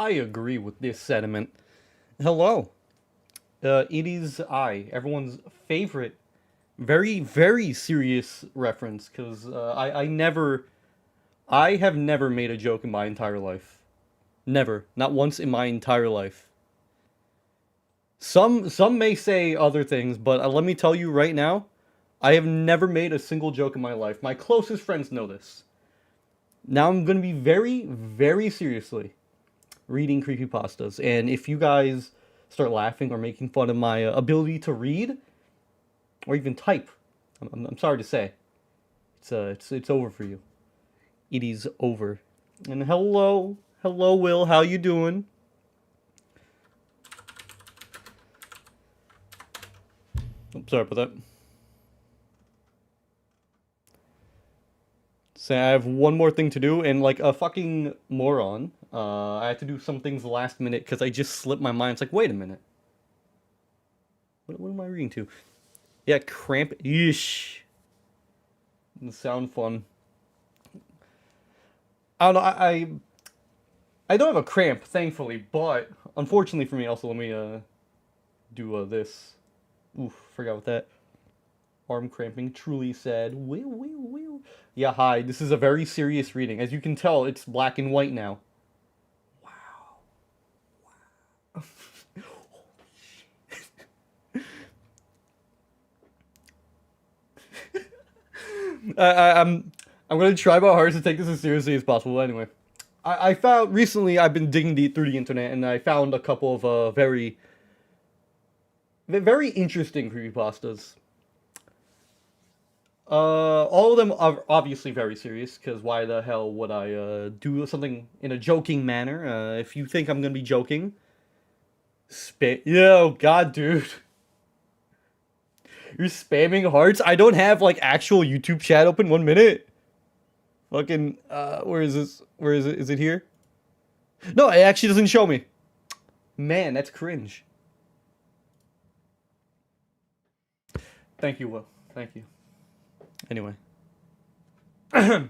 I agree with this sentiment. Hello. It is everyone's favorite, very, very serious reference, because I have never made a joke in my entire life. Never. Not once in my entire life. Some may say other things, but let me tell you right now, I have never made a single joke in my life. My closest friends know this. Now I'm going to be very, very seriously reading creepypastas, and if you guys start laughing or making fun of my ability to read or even type, I'm sorry to say, it's over for you. It is over. And hello, Will, how you doing? Oh, sorry about that. So I have one more thing to do, and like a fucking moron, I had to do some things last minute because I just slipped my mind. It's like, wait a minute. What am I reading to? Yeah, cramp. Yeesh. Doesn't sound fun. I don't know. I don't have a cramp, thankfully, but unfortunately for me, also let me do this. Oof, forgot about that. Arm cramping, truly sad. Will. Yeah, hi. This is a very serious reading. As you can tell, it's black and white now. Wow. I'm gonna try my hardest to take this as seriously as possible. Anyway, I found recently I've been digging through the internet, and I found a couple of very interesting creepypastas. All of them are obviously very serious, because why the hell would I do something in a joking manner? If you think I'm gonna be joking, yo, God, dude. You're spamming hearts? I don't have, like, actual YouTube chat open. 1 minute. Fucking, where is this? Where is it? Is it here? No, it actually doesn't show me. Man, that's cringe. Thank you, Will. Thank you. Anyway. It's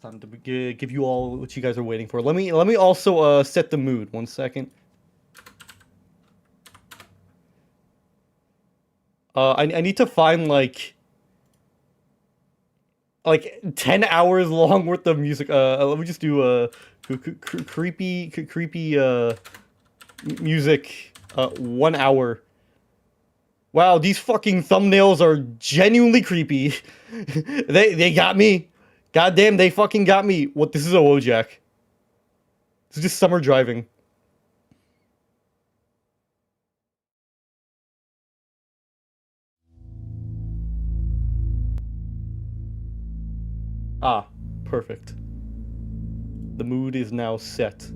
time to give you all what you guys are waiting for. Let me also set the mood. 1 second. I need to find like 10 hours long worth of music. Let me just do creepy music 1 hour. Wow, these fucking thumbnails are genuinely creepy. they got me. Goddamn, they fucking got me. What? This is a Wojak. This is just summer driving. Ah, perfect. The mood is now set.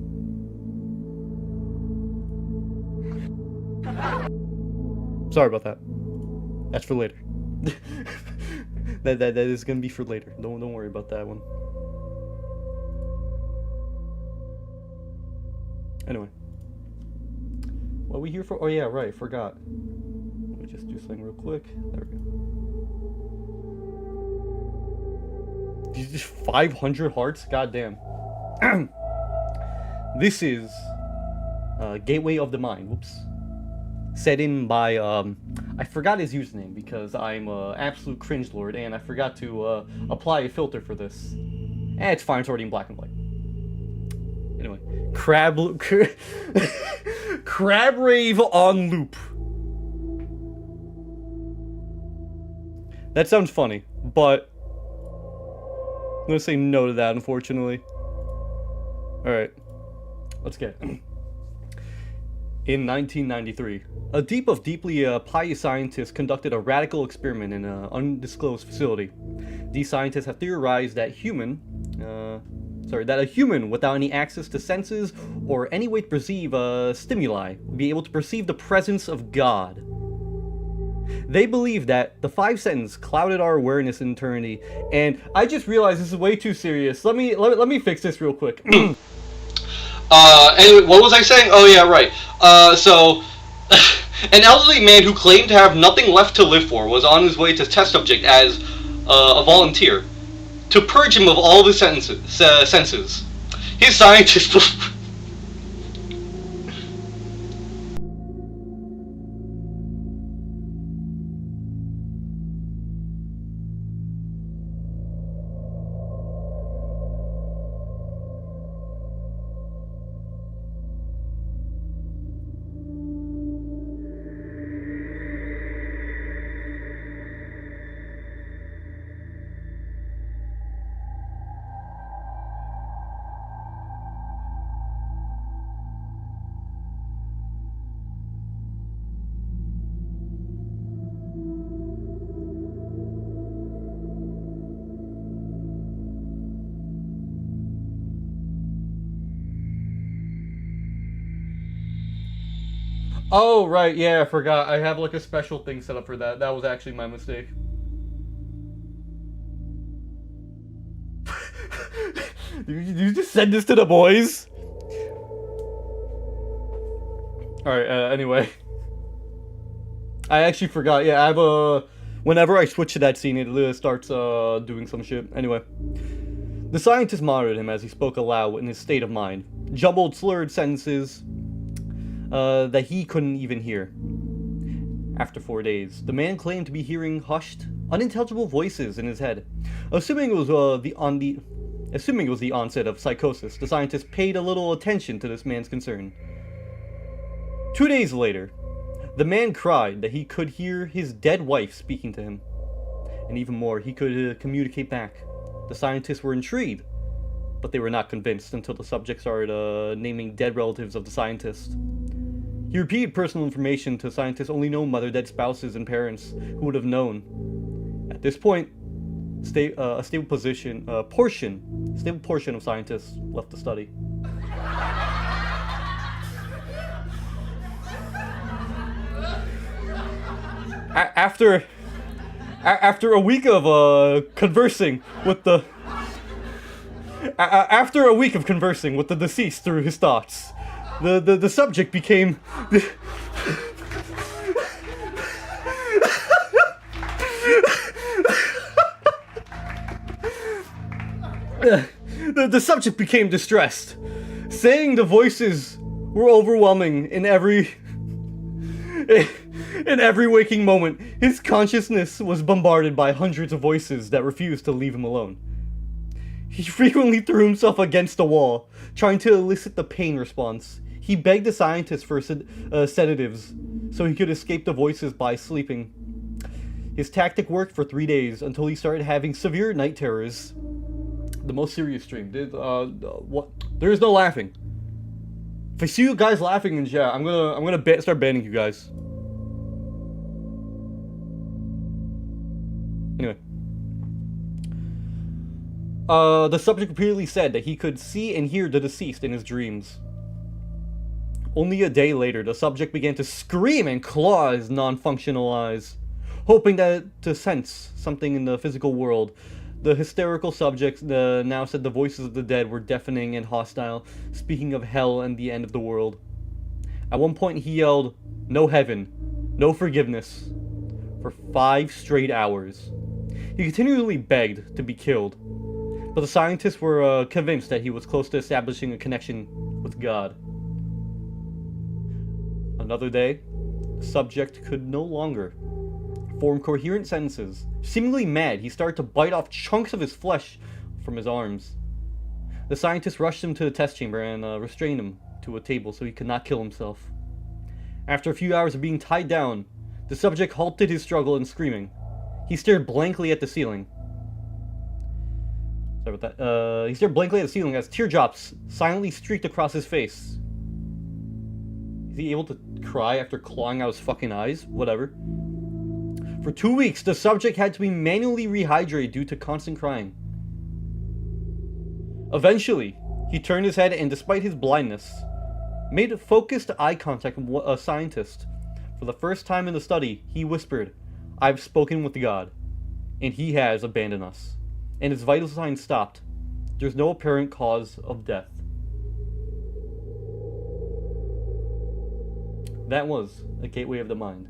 Sorry about that. That's for later. that is gonna be for later. Don't worry about that one. Anyway, what are we here for? Oh yeah, right. Forgot. Let me just do something real quick. There we go. These just 500 hearts. Goddamn. This is Gateway of the Mind. Whoops. Set in by I forgot his username because I'm absolute cringe lord, and I forgot to apply a filter for this. It's fine, it's already in black and white. Anyway, Crab Rave on loop. That sounds funny, but I'm gonna say no to that, unfortunately. Alright, let's get it. In 1993, a deeply pious scientists conducted a radical experiment in an undisclosed facility. These scientists have theorized that a human without any access to senses or any way to perceive stimuli would be able to perceive the presence of God. They believe that the 5 senses clouded our awareness in eternity, and I just realized this is way too serious. Let me fix this real quick. Anyway, what was I saying? Oh yeah, right. So, an elderly man who claimed to have nothing left to live for was on his way to test subject as a volunteer to purge him of all of his senses. He his scientist. Oh, right, yeah, I forgot. I have like a special thing set up for that. That was actually my mistake. You just send this to the boys? Alright, anyway. I actually forgot. Yeah, I have a... Whenever I switch to that scene, it starts doing some shit. Anyway. The scientist monitored him as he spoke aloud in his state of mind. Jumbled, slurred sentences that he couldn't even hear. After 4 days, the man claimed to be hearing hushed, unintelligible voices in his head. Assuming it was the onset of psychosis, the scientist paid a little attention to this man's concern. 2 days later, the man cried that he could hear his dead wife speaking to him. And even more, he could communicate back. The scientists were intrigued, but they were not convinced until the subject started naming dead relatives of the scientist. He repeated personal information to scientists only known by their dead spouses and parents who would have known. At this point, a stable portion of scientists left the study. After a week of conversing with the deceased through his thoughts, the subject became the subject became distressed, saying the voices were overwhelming in every waking moment. His consciousness was bombarded by hundreds of voices that refused to leave him alone. He frequently threw himself against the wall, trying to elicit the pain response. He begged the scientists for sedatives, so he could escape the voices by sleeping. His tactic worked for 3 days, until he started having severe night terrors. The most serious dream. What? There is no laughing. If I see you guys laughing in chat, I'm gonna start banning you guys. Anyway. The subject repeatedly said that he could see and hear the deceased in his dreams. Only a day later, the subject began to scream and claw his non-functional eyes, hoping to sense something in the physical world. The hysterical subject now said the voices of the dead were deafening and hostile, speaking of hell and the end of the world. At one point he yelled, "No heaven, no forgiveness," for 5 straight hours. He continually begged to be killed, but the scientists were convinced that he was close to establishing a connection with God. Another day, the subject could no longer form coherent sentences. Seemingly mad, he started to bite off chunks of his flesh from his arms. The scientists rushed him to the test chamber and restrained him to a table so he could not kill himself. After a few hours of being tied down, the subject halted his struggle and screaming. He stared blankly at the ceiling. Sorry about that. He stared blankly at the ceiling as teardrops silently streaked across his face. Is he able to cry after clawing out his fucking eyes? Whatever. For 2 weeks, the subject had to be manually rehydrated due to constant crying. Eventually, he turned his head and, despite his blindness, made focused eye contact with a scientist. For the first time in the study, he whispered, "I've spoken with God, and he has abandoned us." And his vital signs stopped. There's no apparent cause of death. That was a gateway of the mind.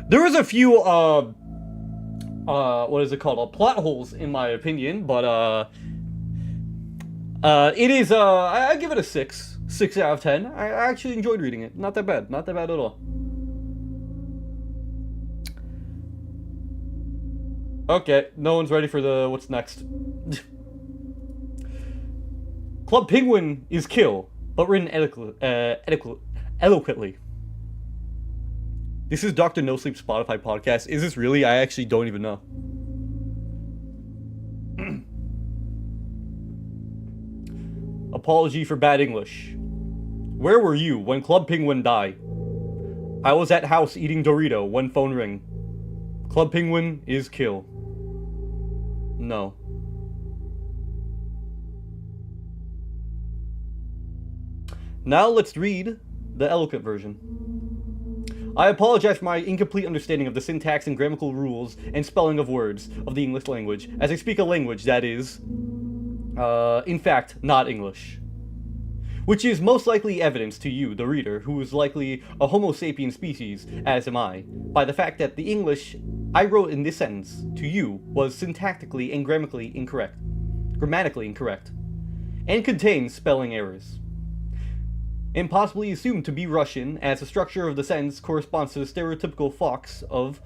There was a few, what is it called? Plot holes, in my opinion, but, It is, I give it a 6. 6 out of 10. I actually enjoyed reading it. Not that bad. Not that bad at all. Okay, no one's ready for the what's next. Club Penguin is kill, but written eloquently. This is Dr. No Sleep Spotify podcast. Is this really? I actually don't even know. Apology for bad English. Where were you when Club Penguin died? I was at house eating Dorito when phone ring. Club Penguin is kill. No. Now let's read the eloquent version. I apologize for my incomplete understanding of the syntax and grammatical rules and spelling of words of the English language, as I speak a language that is, in fact, not English. Which is most likely evidence to you, the reader, who is likely a Homo sapien species, as am I, by the fact that the English I wrote in this sentence to you was syntactically and grammatically incorrect, and contains spelling errors. And possibly assumed to be Russian, as the structure of the sentence corresponds to the stereotypical fox of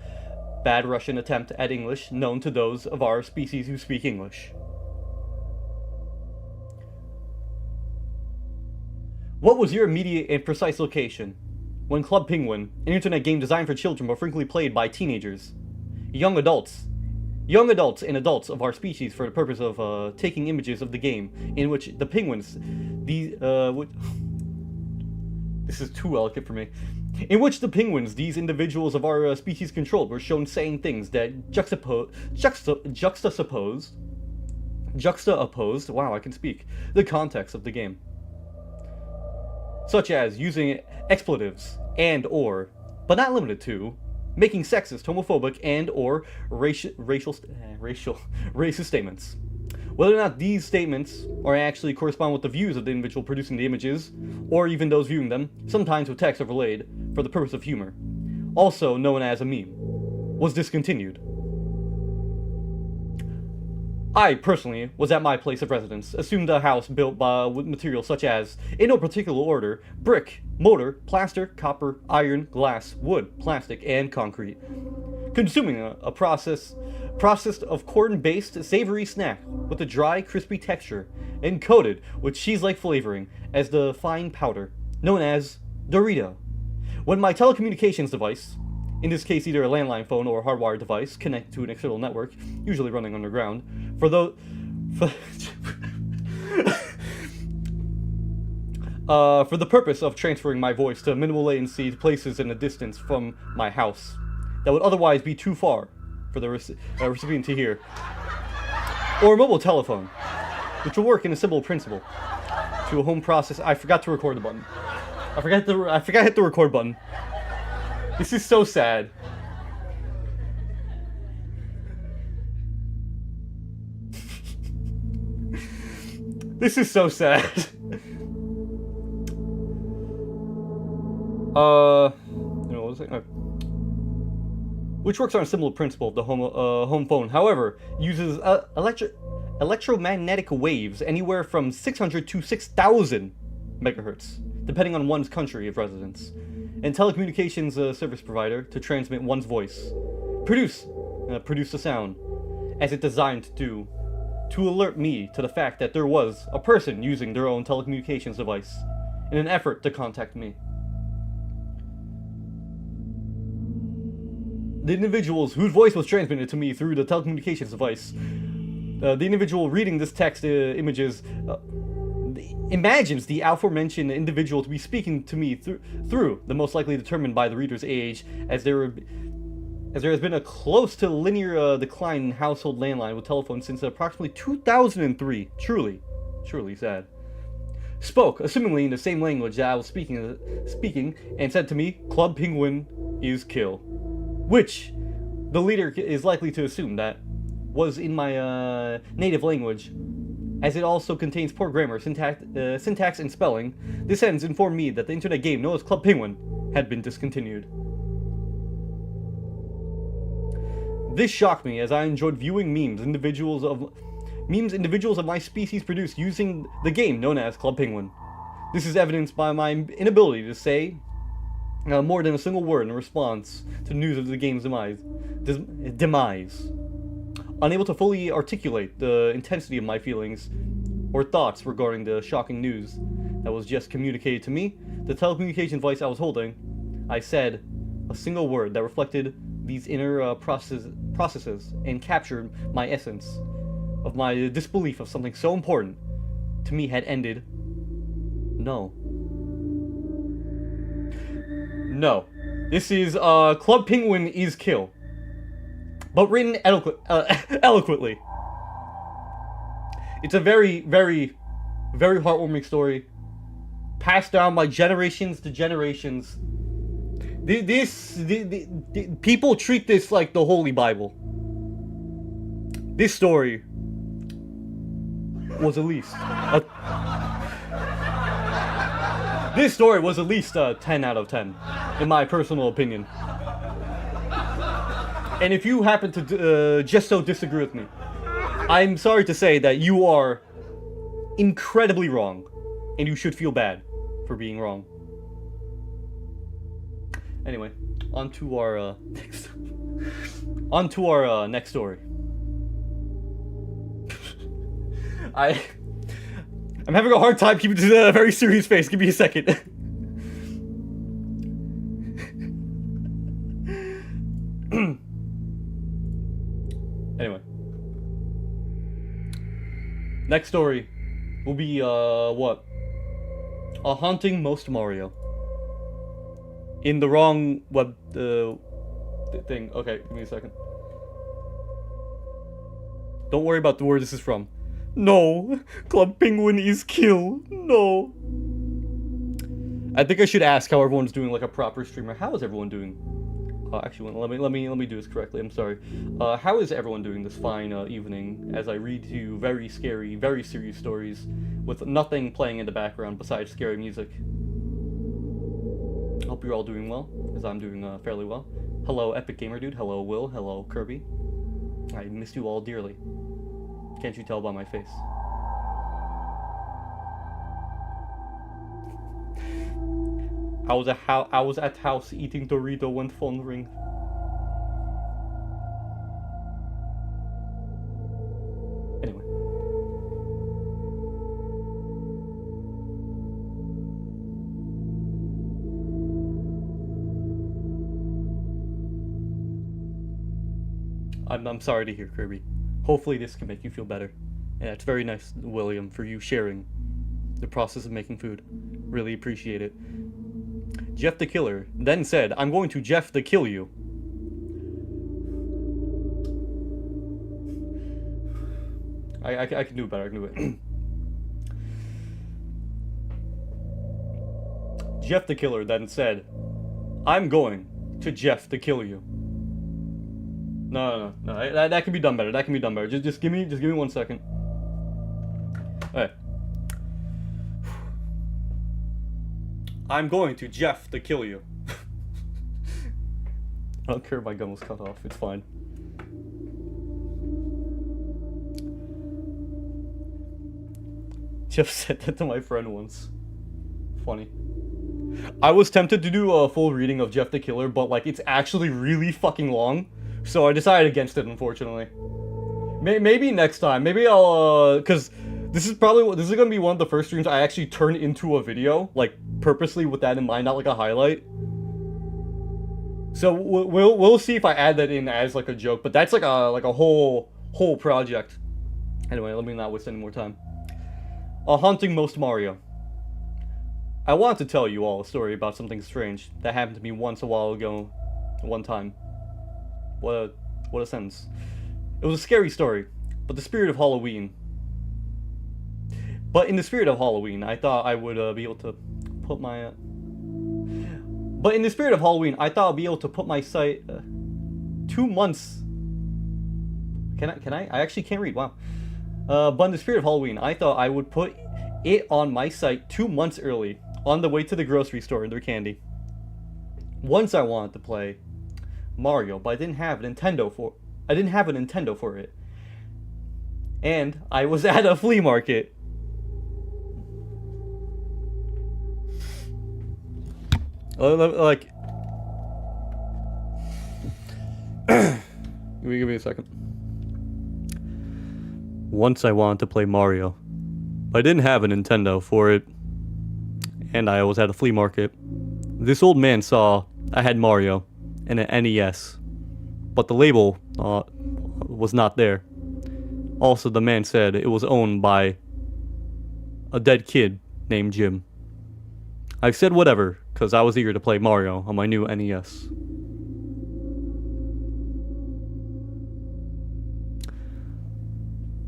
bad Russian attempt at English known to those of our species who speak English. What was your immediate and precise location when Club Penguin, an internet game designed for children but frequently played by teenagers, young adults and adults of our species for the purpose of taking images of the game in which the penguins, this is too elegant for me, in which the penguins, these individuals of our species controlled, were shown saying things that juxtaposed, wow, I can speak, the context of the game. Such as using expletives and or, but not limited to, making sexist, homophobic, and or racist statements. Whether or not these statements are actually correspond with the views of the individual producing the images, or even those viewing them, sometimes with text overlaid, for the purpose of humor, also known as a meme, was discontinued. I, personally, was at my place of residence, assumed a house built with materials such as, in no particular order, brick, mortar, plaster, copper, iron, glass, wood, plastic, and concrete. Consuming a processed of corn-based savory snack with a dry, crispy texture, and coated with cheese-like flavoring as the fine powder, known as Dorito. When my telecommunications device, in this case either a landline phone or a hardwired device connected to an external network, usually running underground, for the purpose of transferring my voice to minimal latency to places in a distance from my house that would otherwise be too far for the recipient to hear, or a mobile telephone, which will work in a simple principle. To a home process, I forgot to record the button. I forgot to hit the record button. This is so sad. This is so sad. Which works on a similar principle of the home phone. However, uses electromagnetic waves anywhere from 600 to 6,000 megahertz, depending on one's country of residence, and telecommunications service provider to transmit one's voice, produce the sound, as it's designed to do, to alert me to the fact that there was a person using their own telecommunications device in an effort to contact me. The individuals whose voice was transmitted to me through the telecommunications device, the individual reading this text images imagines the aforementioned individual to be speaking to me through the most likely determined by the reader's age, as there has been a close to linear decline in household landline with telephones since approximately 2003. Truly sad. Spoke, assumingly in the same language that I was speaking, and said to me, "Club Penguin is kill," which the leader is likely to assume that was in my native language, as it also contains poor grammar, syntax, and spelling. This sentence informed me that the internet game known as Club Penguin had been discontinued. This shocked me, as I enjoyed viewing memes, Memes individuals of my species produce using the game known as Club Penguin. This is evidenced by my inability to say more than a single word in response to news of the game's demise. Unable to fully articulate the intensity of my feelings or thoughts regarding the shocking news that was just communicated to me, the telecommunication device I was holding, I said a single word that reflected these inner processes and captured my essence of my disbelief of something so important to me had ended. No. No. This is Club Penguin is kill. But written eloquently. It's a very, very, very heartwarming story. Passed down by generations to generations. People treat this like the Holy Bible. This story was at least this story was at least a 10 out of 10, in my personal opinion. And if you happen to just so disagree with me, I'm sorry to say that you are incredibly wrong, and you should feel bad for being wrong. Anyway, on to our next story. I'm having a hard time keeping a very serious face. Give me a second. Anyway. Next story will be, what? A haunting most Mario. In the wrong web, thing. Okay, give me a second. Don't worry about the word this is from. No, Club Penguin is kill. No. I think I should ask how everyone's doing, like a proper streamer. How is everyone doing? Actually, let me do this correctly. I'm sorry. How is everyone doing this fine evening as I read to you very scary, very serious stories with nothing playing in the background besides scary music? Hope you're all doing well, as I'm doing fairly well. Hello, Epic Gamer Dude. Hello, Will. Hello, Kirby. I missed you all dearly. Can't you tell by my face? I was at house eating Dorito when phone ring. Anyway. I'm sorry to hear, Kirby. Hopefully this can make you feel better. And it's very nice, William, for you sharing the process of making food. Really appreciate it. Jeff the Killer then said, I'm going to Jeff the kill you. I can do it better, I can do it. Jeff the Killer then said, I'm going to Jeff the kill you. No, that can be done better. That can be done better. Just give me 1 second. Alright. I'm going to Jeff to kill you. I don't care if my gun was cut off. It's fine. Jeff said that to my friend once. Funny. I was tempted to do a full reading of Jeff the Killer, but like it's actually really fucking long. So I decided against it, unfortunately. Maybe next time. Maybe I'll, cause this is gonna be one of the first streams I actually turn into a video, like purposely with that in mind, not like a highlight. So we'll see if I add that in as like a joke, but that's like a whole project. Anyway, let me not waste any more time. A haunting most Mario. I want to tell you all a story about something strange that happened to me once a while ago, one time. What a sentence. It was a scary story, but the spirit of Halloween. But in the spirit of Halloween, I thought I would be able to put my. But in the spirit of Halloween, I thought I'd be able to put my site 2 months. Can I? I actually can't read. Wow. But in the spirit of Halloween, I thought I would put it on my site 2 months early, on the way to the grocery store in their candy. Once I wanted to play Mario, but I didn't have a Nintendo for it. And I was at a flea market. Like, give me a second. Once I wanted to play Mario. I didn't have a Nintendo for it, and I was at a flea market. This old man saw I had Mario and an NES, but the label was not there. Also, the man said it was owned by a dead kid named Jim. I said whatever, because I was eager to play Mario on my new NES.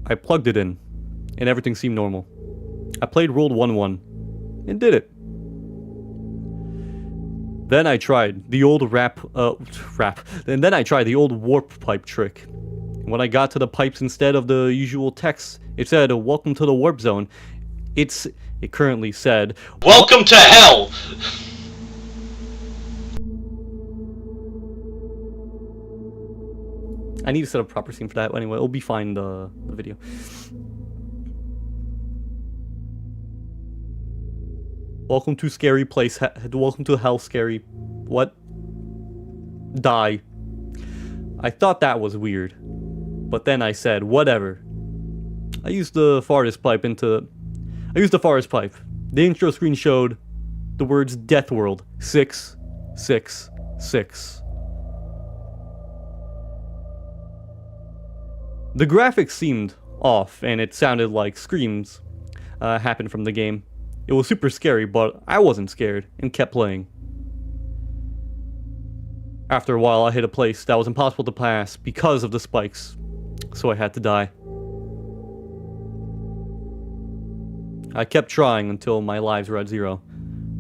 I plugged it in, and everything seemed normal. I played World 1-1, and did it. Then I tried the old then I tried the old warp pipe trick. When I got to the pipes instead of the usual text, it said, "Welcome to the warp zone." It currently said, "Welcome to hell!" I need to set a proper scene for that. Anyway, it'll be fine, the video. Welcome to scary place. Welcome to hell, scary. What? Die. I thought that was weird. But then I said, whatever. I used the farthest pipe. The intro screen showed the words Death World 666. The graphics seemed off, and it sounded like screams happened from the game. It was super scary, but I wasn't scared, and kept playing. After a while, I hit a place that was impossible to pass because of the spikes, so I had to die. I kept trying until my lives were at 0.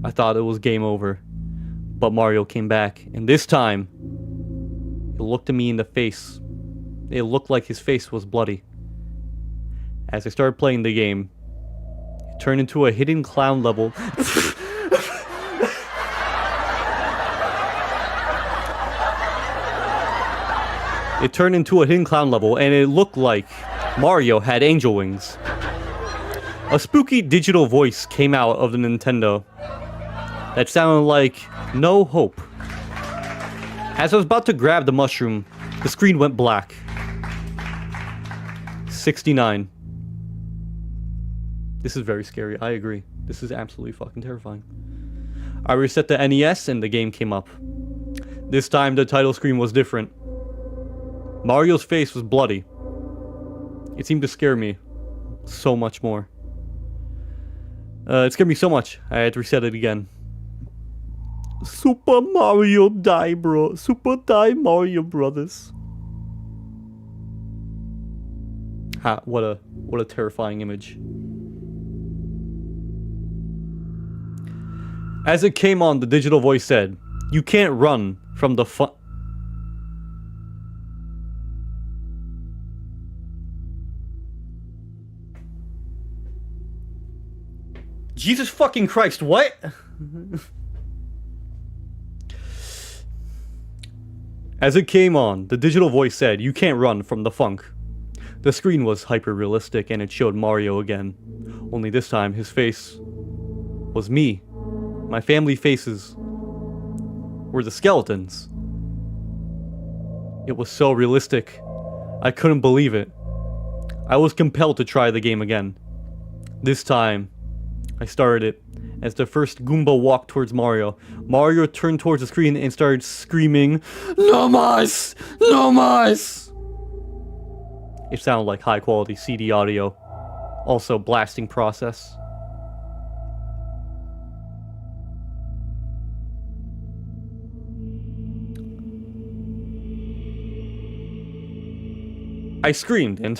I thought it was game over, but Mario came back, and this time, he looked at me in the face. It looked like his face was bloody. As I started playing the game, it turned into a hidden clown level. It turned into a hidden clown level, and it looked like Mario had angel wings. A spooky digital voice came out of the Nintendo that sounded like no hope. As I was about to grab the mushroom, the screen went black. 69. This is very scary, I agree. This is absolutely fucking terrifying. I reset the NES and the game came up. This time the title screen was different. Mario's face was bloody. It seemed to scare me so much more. It scared me so much, I had to reset it again. Super Mario die, bro. Super die Mario Brothers. Ha, what a terrifying image. As it came on, the digital voice said, "You can't run from the fun." Jesus fucking Christ, what? As it came on, the digital voice said, "You can't run from the funk." The screen was hyper-realistic and it showed Mario again. Only this time, his face was me. My family faces were the skeletons. It was so realistic. I couldn't believe it. I was compelled to try the game again. This time, I started it. As the first Goomba walked towards Mario, Mario turned towards the screen and started screaming, "No mais! No mais!" It sounded like high-quality CD audio. Also, blasting process. I screamed and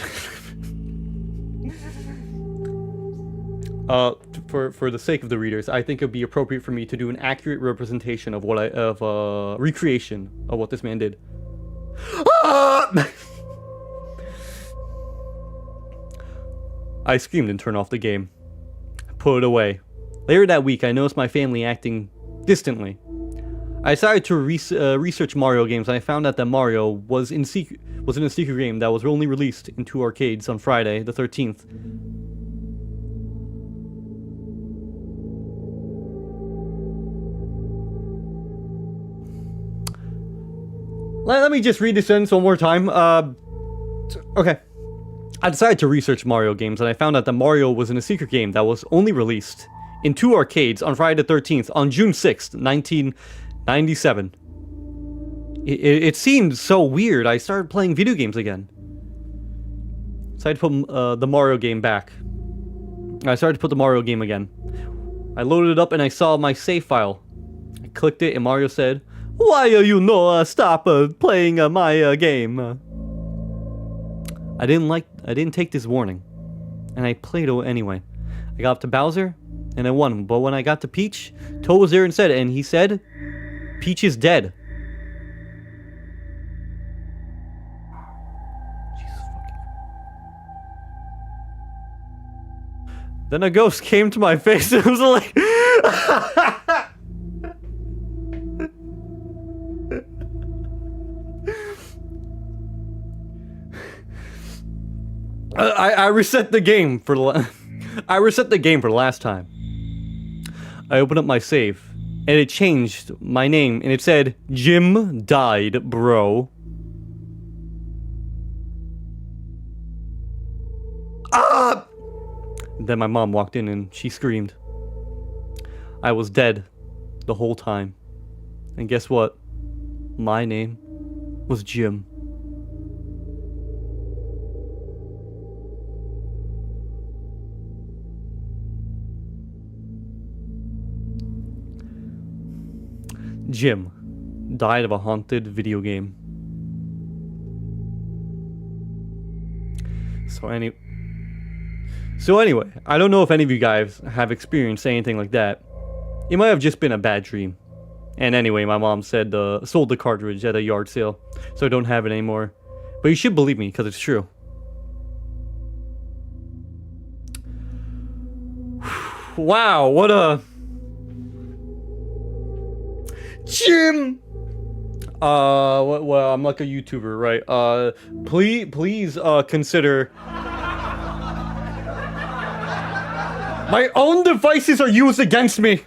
for the sake of the readers, I think it would be appropriate for me to do an accurate representation of recreation of what this man did. I screamed and turned off the game. I put it away. Later that week, I noticed my family acting distantly. I decided to research Mario games, and I found out that Mario was was in a secret game that was only released in 2 arcades on Friday the 13th. Let me just read this sentence one more time. Okay. I decided to research Mario games, and I found out that Mario was in a secret game that was only released in 2 arcades on Friday the 13th on June 6th, 1997. It seemed so weird. I started playing video games again. Decided to put the Mario game back. I started to put the Mario game again. I loaded it up and I saw my save file. I clicked it and Mario said, "Why are you no stop playing my game?" I didn't take this warning, and I played it anyway. I got up to Bowser, and I won. But when I got to Peach, Toad was there instead, and he said, "Peach is dead." Jesus fucking. Then a ghost came to my face, and it was like. I reset the game for I reset the game for the last time. I opened up my save, and it changed my name, and it said, "Jim died, bro." Ah! Then my mom walked in, and she screamed. I was dead the whole time. And guess what? My name was Jim. Jim died of a haunted video game. So anyway, I don't know if any of you guys have experienced anything like that. It might have just been a bad dream. And anyway, my mom said sold the cartridge at a yard sale, so I don't have it anymore. But you should believe me, because it's true. Wow, what a... Jim! Well, I'm like a YouTuber, right? Please consider... My own devices are used against me!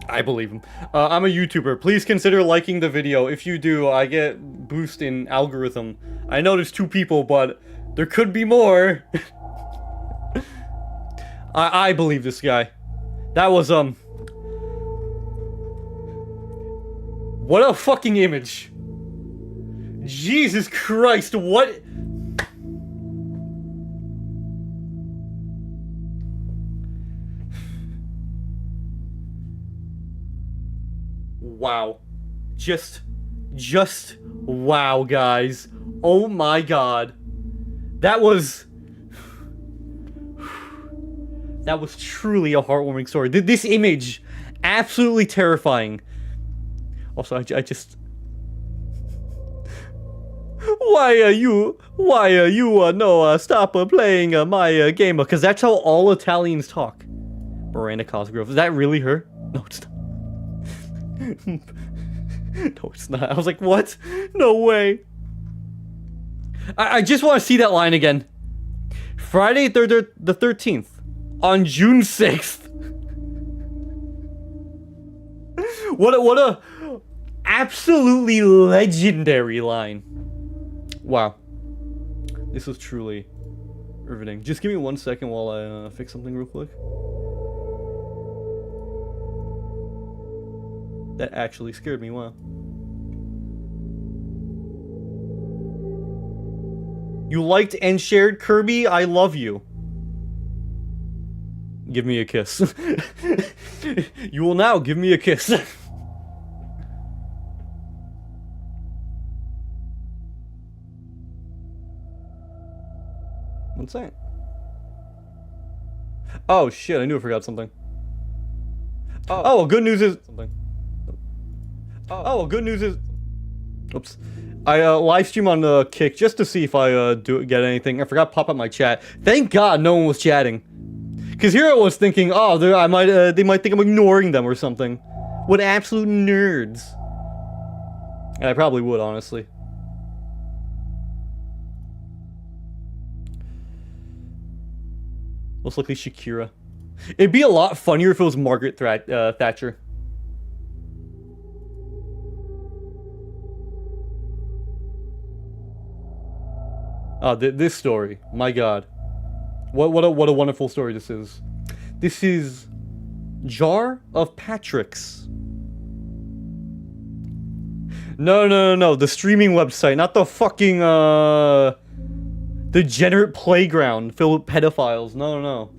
I believe him. I'm a YouTuber. Please consider liking the video. If you do, I get boost in algorithm. I know there's 2 people, but there could be more. I believe this guy. That was, what a fucking image. Jesus Christ, what? Wow. Just wow, guys. Oh my god. That was truly a heartwarming story. This image, absolutely terrifying. Also, I just... Why are you stop playing my game? Because that's how all Italians talk. Miranda Cosgrove. Is that really her? No, it's not. No, it's not. I was like, what? No way. I just want to see that line again. Friday the 13th. On June 6th. What a absolutely legendary line. Wow. This was truly riveting. Just give me 1 second while I fix something real quick. That actually scared me, wow. You liked and shared Kirby, I love you. Give me a kiss. You will now give me a kiss. What's that? Oh shit, I knew I forgot something. Oh, well, good news is... Something. Oh, well, good news is... Oops. I live stream on Kick just to see if I get anything. I forgot to pop up my chat. Thank God no one was chatting. Because here I was thinking, oh, they might think I'm ignoring them or something. What absolute nerds. And I probably would, honestly. Most likely Shakira. It'd be a lot funnier if it was Margaret Thatcher. This story, my God, what a wonderful story this is. This is Jar of Patrick's. No, the streaming website, not the fucking degenerate playground filled with pedophiles. No.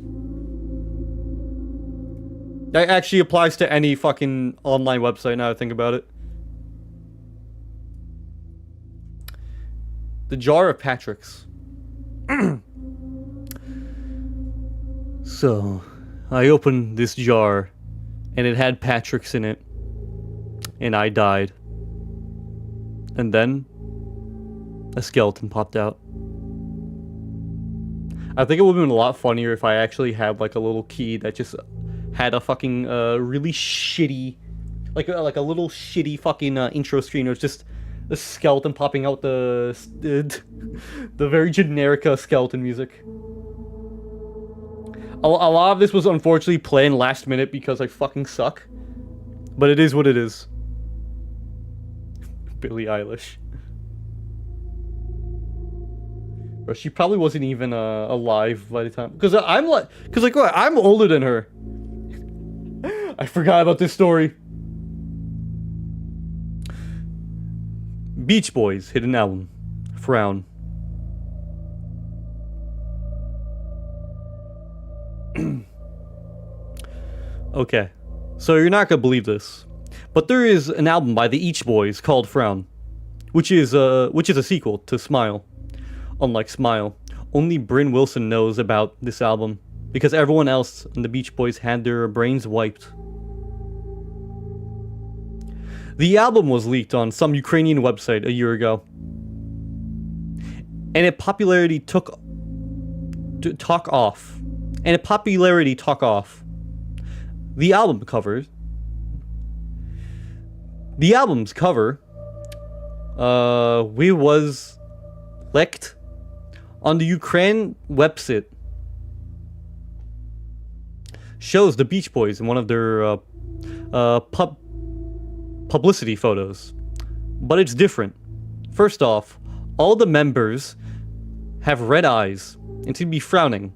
That actually applies to any fucking online website now that I think about it. The Jar of Patrick's. So, I opened this jar, and it had Patrick's in it, and I died. And then, a skeleton popped out. I think it would have been a lot funnier if I actually had like a little key that just had a fucking really shitty, like a little shitty fucking intro screen. It was just the skeleton popping out the very generic skeleton music. A lot of this was unfortunately playing last minute because I fucking suck. But it is what it is. Billie Eilish. Bro, she probably wasn't even alive by the time. Because I'm older than her. I forgot about this story. Beach Boys hit an album. Frown. Okay, so you're not gonna believe this, but there is an album by the Beach Boys called Frown, which is a sequel to Smile. Unlike Smile, only Bryn Wilson knows about this album because everyone else in the Beach Boys had their brains wiped. The album was leaked on some Ukrainian website a year ago, and its popularity took off. The album's cover, we was leaked on the Ukraine website. Shows the Beach Boys in one of their publicity photos, but it's different. First off, all the members have red eyes and seem to be frowning.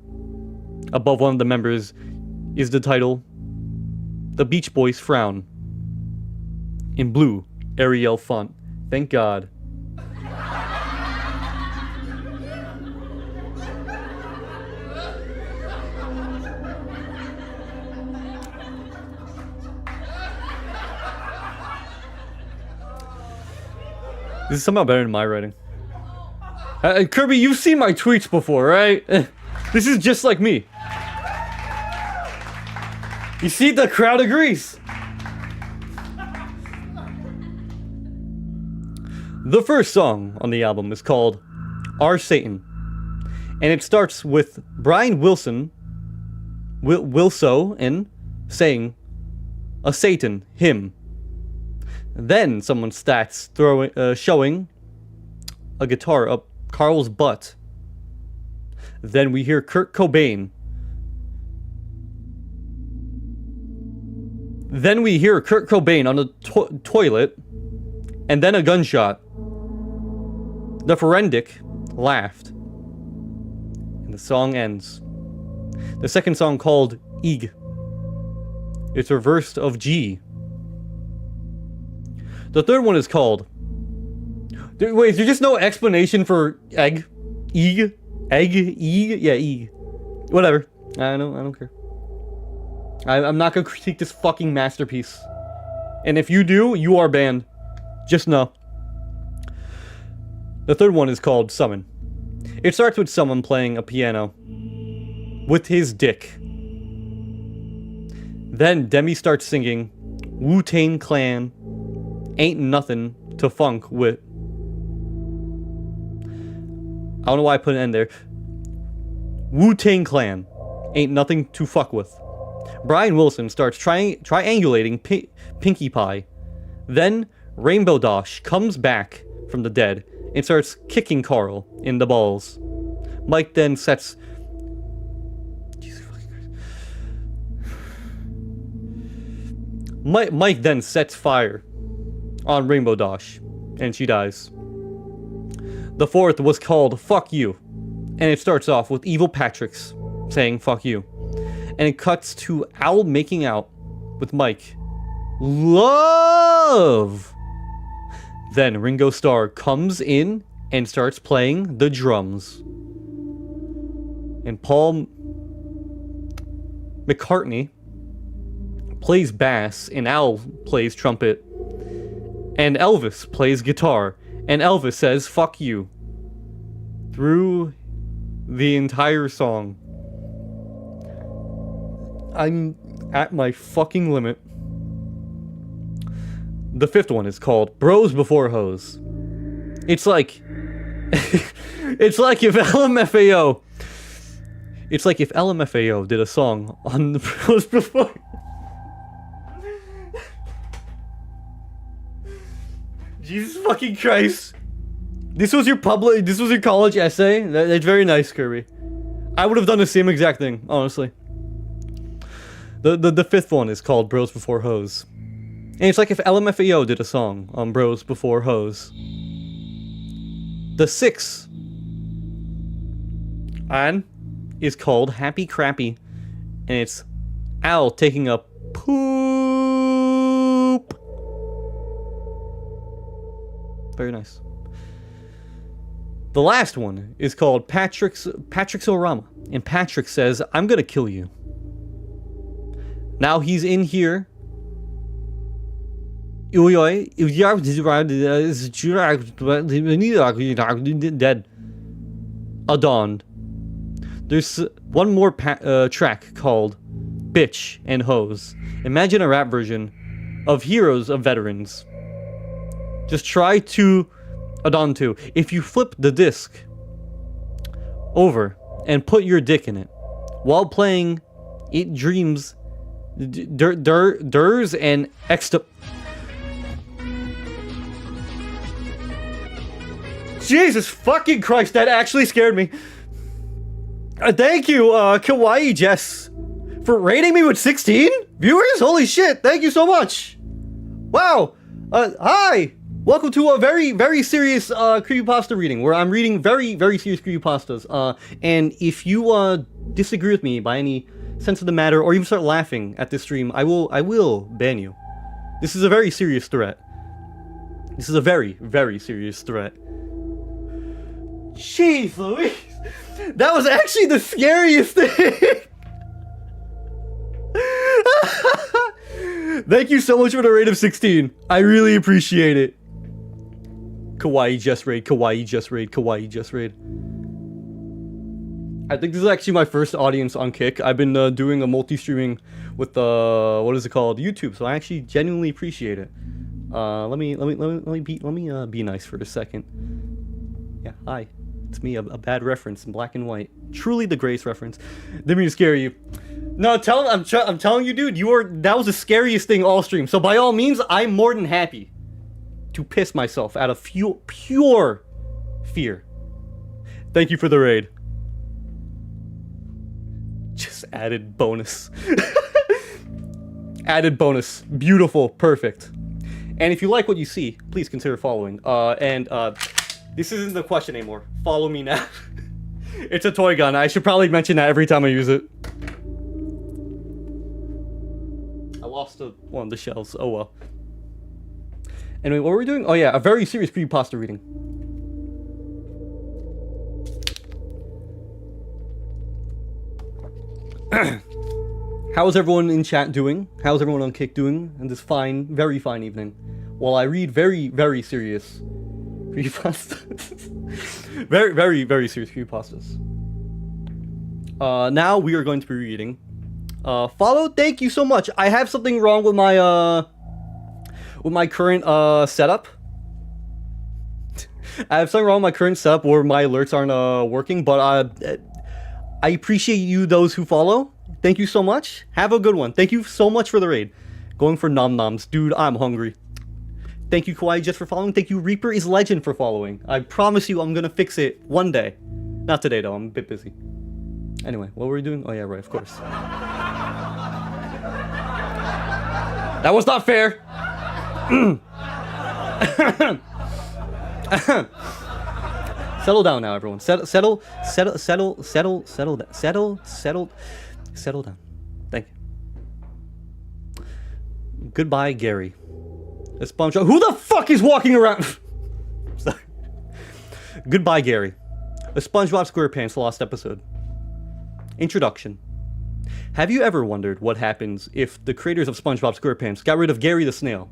Above one of the members is the title, The Beach Boys Frown, in blue Arial font. Thank God. This is somehow better than my writing. Kirby, you've seen my tweets before, right? This is just like me. You see, the crowd agrees. The first song on the album is called Our Satan. And it starts with Brian Wilson, saying, a Satan, him. Then someone starts showing a guitar up Carl's butt. Then we hear Kurt Cobain. Then we hear Kurt Cobain on the toilet. And then a gunshot. The forensic laughed. And the song ends. The second song, called Ig. It's reversed of G. The third one is called... Wait, is there just no explanation for egg? Eg? Egg? E? Yeah, E. Whatever. I don't care. I'm not gonna critique this fucking masterpiece. And if you do, you are banned. Just know. The third one is called Summon. It starts with someone playing a piano. With his dick. Then Demi starts singing Wu-Tang Clan Ain't Nothing to Funk with... I don't know why I put an end there. Wu-Tang Clan. ain't nothing to fuck with. Brian Wilson starts triangulating Pinkie Pie. Then Rainbow Dash comes back from the dead and starts kicking Carl in the balls. Mike then sets... Jesus fucking Christ. Mike then sets fire on Rainbow Dash, and she dies. The fourth was called Fuck You, and it starts off with Evil Patrick's saying fuck you. And it cuts to Owl making out with Mike. Love! Then Ringo Starr comes in and starts playing the drums. And Paul McCartney plays bass, and Owl plays trumpet. And Elvis plays guitar, and Elvis says fuck you through the entire song. I'm at my fucking limit. The fifth one is called Bros Before Hoes. It's like... it's like if LMFAO... It's like if LMFAO did a song on the Bros Before... Jesus fucking Christ. This was your college essay? That's very nice, Kirby. I would have done the same exact thing, honestly. The fifth one is called Bros Before Hoes. And it's like if LMFAO did a song on Bros Before Hoes. The sixth one is called Happy Crappy. And it's Al taking a poop. Very nice. The last one is called Patrick's Orama. And Patrick says, I'm gonna kill you. Now he's in here. Dead. Adoned. There's one more track called Bitch and Hose. Imagine a rap version of Heroes of Veterans. Just try to Adon 2. If you flip the disc over and put your dick in it while playing It Dreams, Durs and Extra. Jesus fucking Christ, that actually scared me. Thank you, Kawaii Jess, for rating me with 16 viewers. Holy shit, thank you so much. Wow. Hi. Welcome to a very, very serious creepypasta reading, where I'm reading very, very serious creepypastas. And if you disagree with me by any sense of the matter, or even start laughing at this stream, I will ban you. This is a very serious threat. This is a very, very serious threat. Jeez Louise, that was actually the scariest thing. Thank you so much for the rate of 16. I really appreciate it. Kawaii just raid, Kawaii just raid, Kawaii just raid. I think this is actually my first audience on Kick. I've been doing a multi-streaming with what is it called, YouTube. So I actually genuinely appreciate it. Let me be nice for a second. Yeah, hi, it's me, a bad reference in black and white. Truly the greatest reference. Didn't mean to scare you. No, I'm telling you, dude, that was the scariest thing all stream. So by all means, I'm more than happy to piss myself out of pure fear. Thank you for the raid. Just added bonus. Added bonus. Beautiful. Perfect. And if you like what you see, please consider following. This isn't the question anymore. Follow me now. It's a toy gun. I should probably mention that every time I use it. I lost one of the shells. Oh well. Anyway, what were we doing? Oh yeah, a very serious creepypasta reading. How's everyone in chat doing? How's everyone on Kick doing in this fine, very fine evening? While I read very, very serious creepypastas. Very, very, very serious creepypastas. Now we are going to be reading. Follow, thank you so much. I have something wrong with my current setup. I have something wrong with my current setup where my alerts aren't working, but I appreciate you, those who follow. Thank you so much. Have a good one. Thank you so much for the raid. Going for nom noms. Dude, I'm hungry. Thank you, Kawaii, just for following. Thank you, Reaper is Legend, for following. I promise you I'm going to fix it one day. Not today, though. I'm a bit busy. Anyway, what were we doing? Oh, yeah, right, of course. That was not fair. Settle down now, everyone. Settle down. Thank you. Goodbye, Gary. A SpongeBob. Who the fuck is walking around? Sorry. Goodbye, Gary. A SpongeBob SquarePants lost episode. Introduction. Have you ever wondered what happens if the creators of SpongeBob SquarePants got rid of Gary the Snail?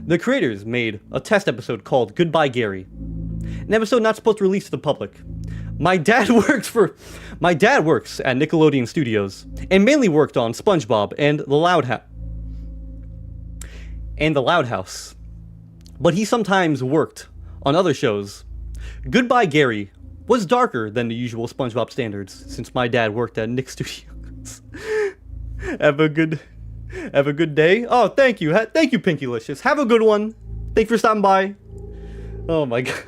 The creators made a test episode called Goodbye, Gary. An episode not supposed to release to the public. My dad works at Nickelodeon Studios and mainly worked on SpongeBob and the Loud House. But he sometimes worked on other shows. Goodbye, Gary was darker than the usual SpongeBob standards since my dad worked at Nick Studios. Have a good day. Oh, thank you. Thank you, Pinkylicious. Have a good one. Thanks for stopping by. Oh my god.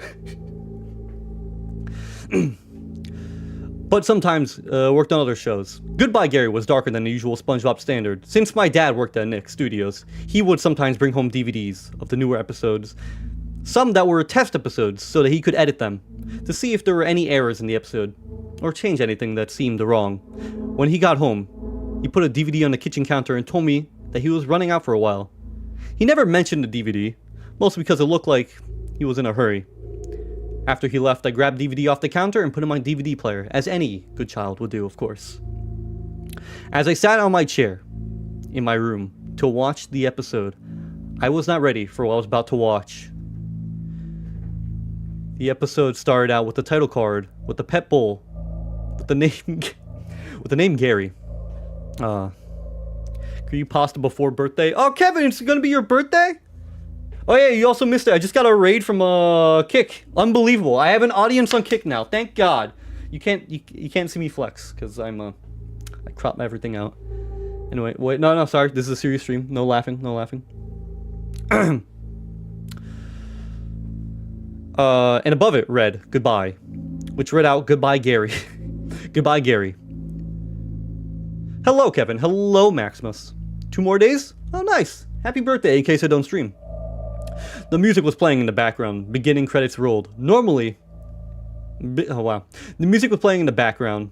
But sometimes worked on other shows. Goodbye, Gary was darker than the usual SpongeBob standard. Since my dad worked at Nick Studios, he would sometimes bring home DVDs of the newer episodes, some that were test episodes, so that he could edit them, to see if there were any errors in the episode, or change anything that seemed wrong. When he got home, he put a DVD on the kitchen counter and told me that he was running out for a while. He never mentioned the DVD, mostly because it looked like he was in a hurry. After he left, I grabbed DVD off the counter and put it in my DVD player, as any good child would do, of course. As I sat on my chair in my room to watch the episode, I was not ready for what I was about to watch. The episode started out with the title card, with the pet bull, with the name Gary. Creepypasta before birthday. Oh, Kevin, it's gonna be your birthday? Oh yeah, you also missed it. I just got a raid from Kick. Unbelievable. I have an audience on Kick now. Thank God. You can't see me flex because I crop everything out. Anyway, wait, no, sorry. This is a serious stream. No laughing. And above it read goodbye, which read out goodbye, Gary. Goodbye, Gary. Hello, Kevin. Hello, Maximus. 2 more days? Oh, nice. Happy birthday, in case I don't stream. The music was playing in the background. Beginning credits rolled. Normally... oh, wow. The music was playing in the background.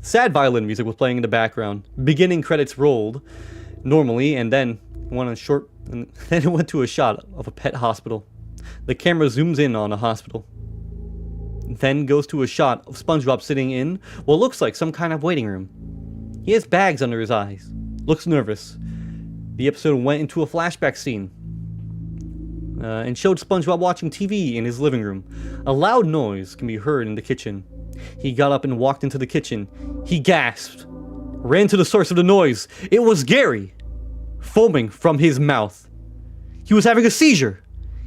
Sad violin music was playing in the background. Beginning credits rolled. Normally, and then went then it went to a shot of a pet hospital. The camera zooms in on a hospital. Then goes to a shot of SpongeBob sitting in what looks like some kind of waiting room. He has bags under his eyes. Looks nervous. The episode went into a flashback scene and showed SpongeBob watching TV in his living room. A loud noise can be heard in the kitchen. He got up and walked into the kitchen. He gasped. Ran to the source of the noise. It was Gary, foaming from his mouth. He was having a seizure.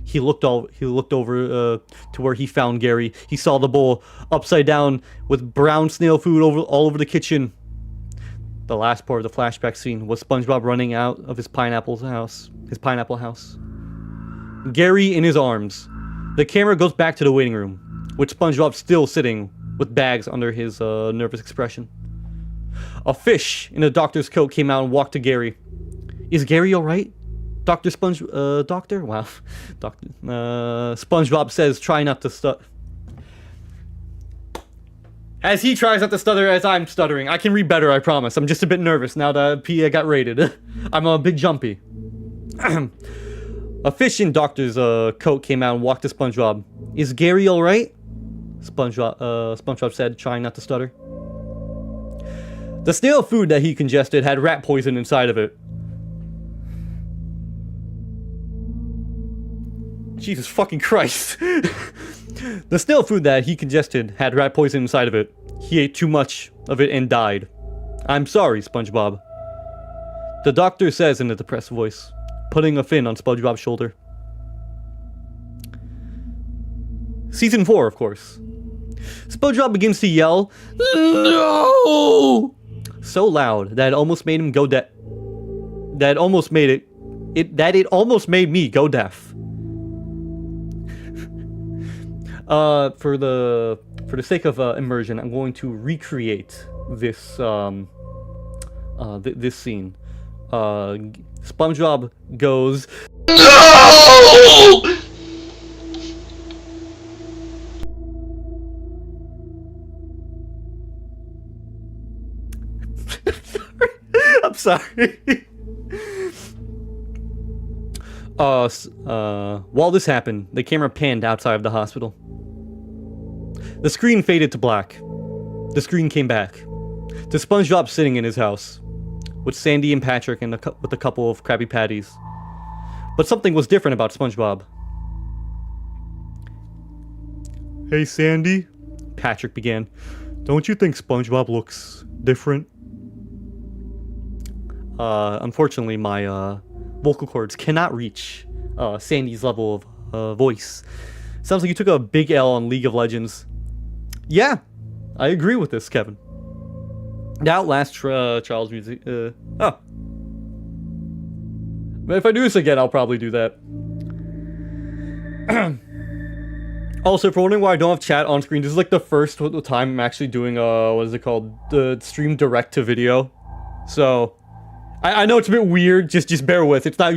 He looked over to where he found Gary. He saw the bowl upside down with brown snail food all over the kitchen. The last part of the flashback scene was SpongeBob running out of his pineapple house. Gary in his arms. The camera goes back to the waiting room, with SpongeBob still sitting with bags under his nervous expression. A fish in a doctor's coat came out and walked to Gary. Is Gary alright? Doctor? Wow. Doctor. SpongeBob says, try not to stutter. As he tries not to stutter as I'm stuttering. I can read better, I promise. I'm just a bit nervous now that PA got raided. I'm a bit jumpy. A fish in doctor's coat came out and walked to SpongeBob. Is Gary alright? SpongeBob said, trying not to stutter. The snail food that he congested had rat poison inside of it. Jesus fucking Christ. The snail food that he congested had rat poison inside of it. He ate too much of it and died. I'm sorry, SpongeBob. The doctor says in a depressed voice, putting a fin on SpongeBob's shoulder. Season 4, of course. SpongeBob begins to yell, "No!" so loud that it almost made him go deaf. That almost made it almost made me go deaf. For the sake of immersion, I'm going to recreate this this scene. SpongeBob goes, No! I'm sorry. While this happened, the camera panned outside of the hospital. The screen faded to black. The screen came back to SpongeBob sitting in his house with Sandy and Patrick and with a couple of Krabby Patties. But something was different about SpongeBob. "Hey, Sandy," Patrick began. "Don't you think SpongeBob looks different?" Unfortunately, my vocal cords cannot reach Sandy's level of voice. Sounds like you took a big L on League of Legends. Yeah, I agree with this, Kevin. The Outlast Charles music. But if I do this again, I'll probably do that. Also, if you're wondering why I don't have chat on screen, this is like the first time I'm actually doing what is it called? The stream direct to video. So I know it's a bit weird. Just bear with. It's not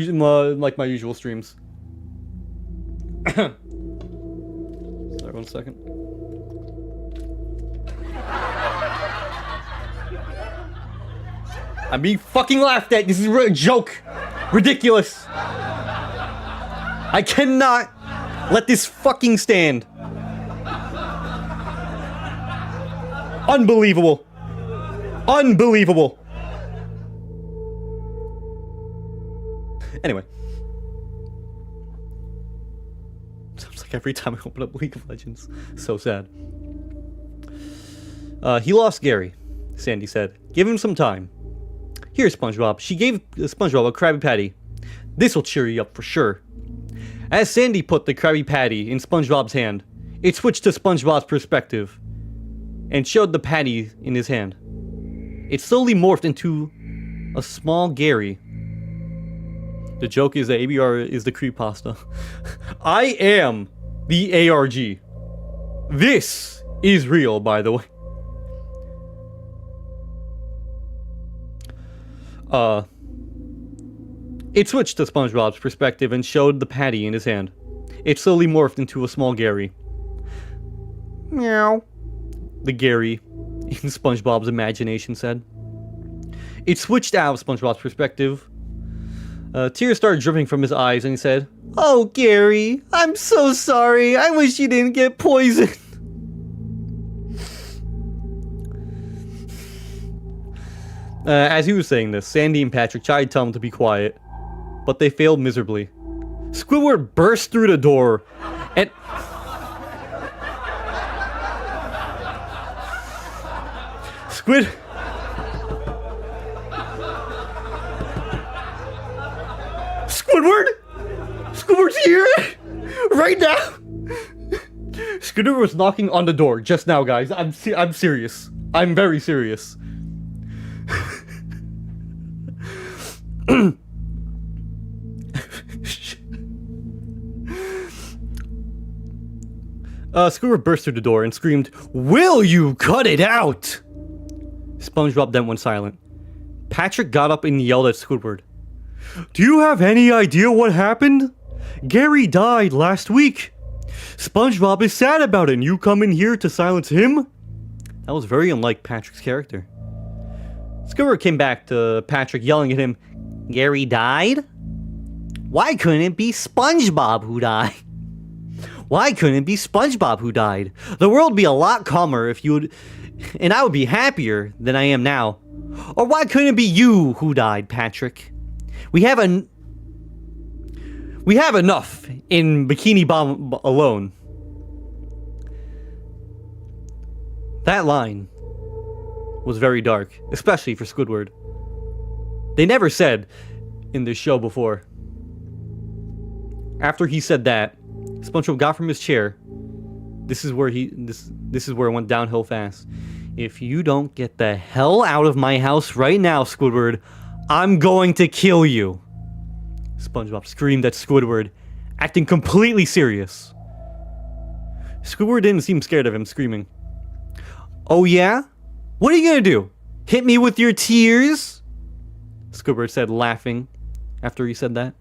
like my usual streams. Sorry, 1 second. I'm being fucking laughed at. This is a joke. Ridiculous. I cannot let this fucking stand. Unbelievable. Unbelievable. Anyway. Sounds like every time I open up League of Legends. So sad. He lost Gary, Sandy said. Give him some time. Here, SpongeBob. She gave SpongeBob a Krabby Patty. This'll cheer you up for sure. As Sandy put the Krabby Patty in SpongeBob's hand, it switched to SpongeBob's perspective and showed the patty in his hand. It slowly morphed into a small Gary. The joke is that ABR is the Creepypasta. I am the ARG. This is real, by the way. It switched to SpongeBob's perspective and showed the patty in his hand. It slowly morphed into a small Gary. Meow. The Gary, in SpongeBob's imagination, said. It switched out of SpongeBob's perspective. Tears started dripping from his eyes, and he said, "Oh, Gary, I'm so sorry. I wish you didn't get poisoned." As he was saying this, Sandy and Patrick tried to tell him to be quiet, but they failed miserably. Squidward burst through the door, and... Squidward? Squidward's here? Right now? Squidward was knocking on the door just now, guys. I'm serious. I'm very serious. Squidward burst through the door and screamed, "Will you cut it out?" SpongeBob then went silent. Patrick got up and yelled at Squidward. "Do you have any idea what happened? Gary died last week. SpongeBob is sad about it and you come in here to silence him?" That was very unlike Patrick's character. Squidward came back to Patrick yelling at him, "Gary died? Why couldn't it be SpongeBob who died? Why couldn't it be SpongeBob who died? The world would be a lot calmer if you would, and I would be happier than I am now. Or why couldn't it be you who died, Patrick? We have enough in Bikini Bottom alone." That line was very dark, especially for Squidward. They never said in this show before. After he said that, SpongeBob got from his chair This is where this is where it went downhill fast. If you don't get the hell out of my house right now, Squidward, I'm going to kill you. SpongeBob screamed at Squidward, acting completely serious. Squidward didn't seem scared of him screaming. Oh yeah? What are you gonna do? Hit me with your tears? Squidward said, laughing after he said that.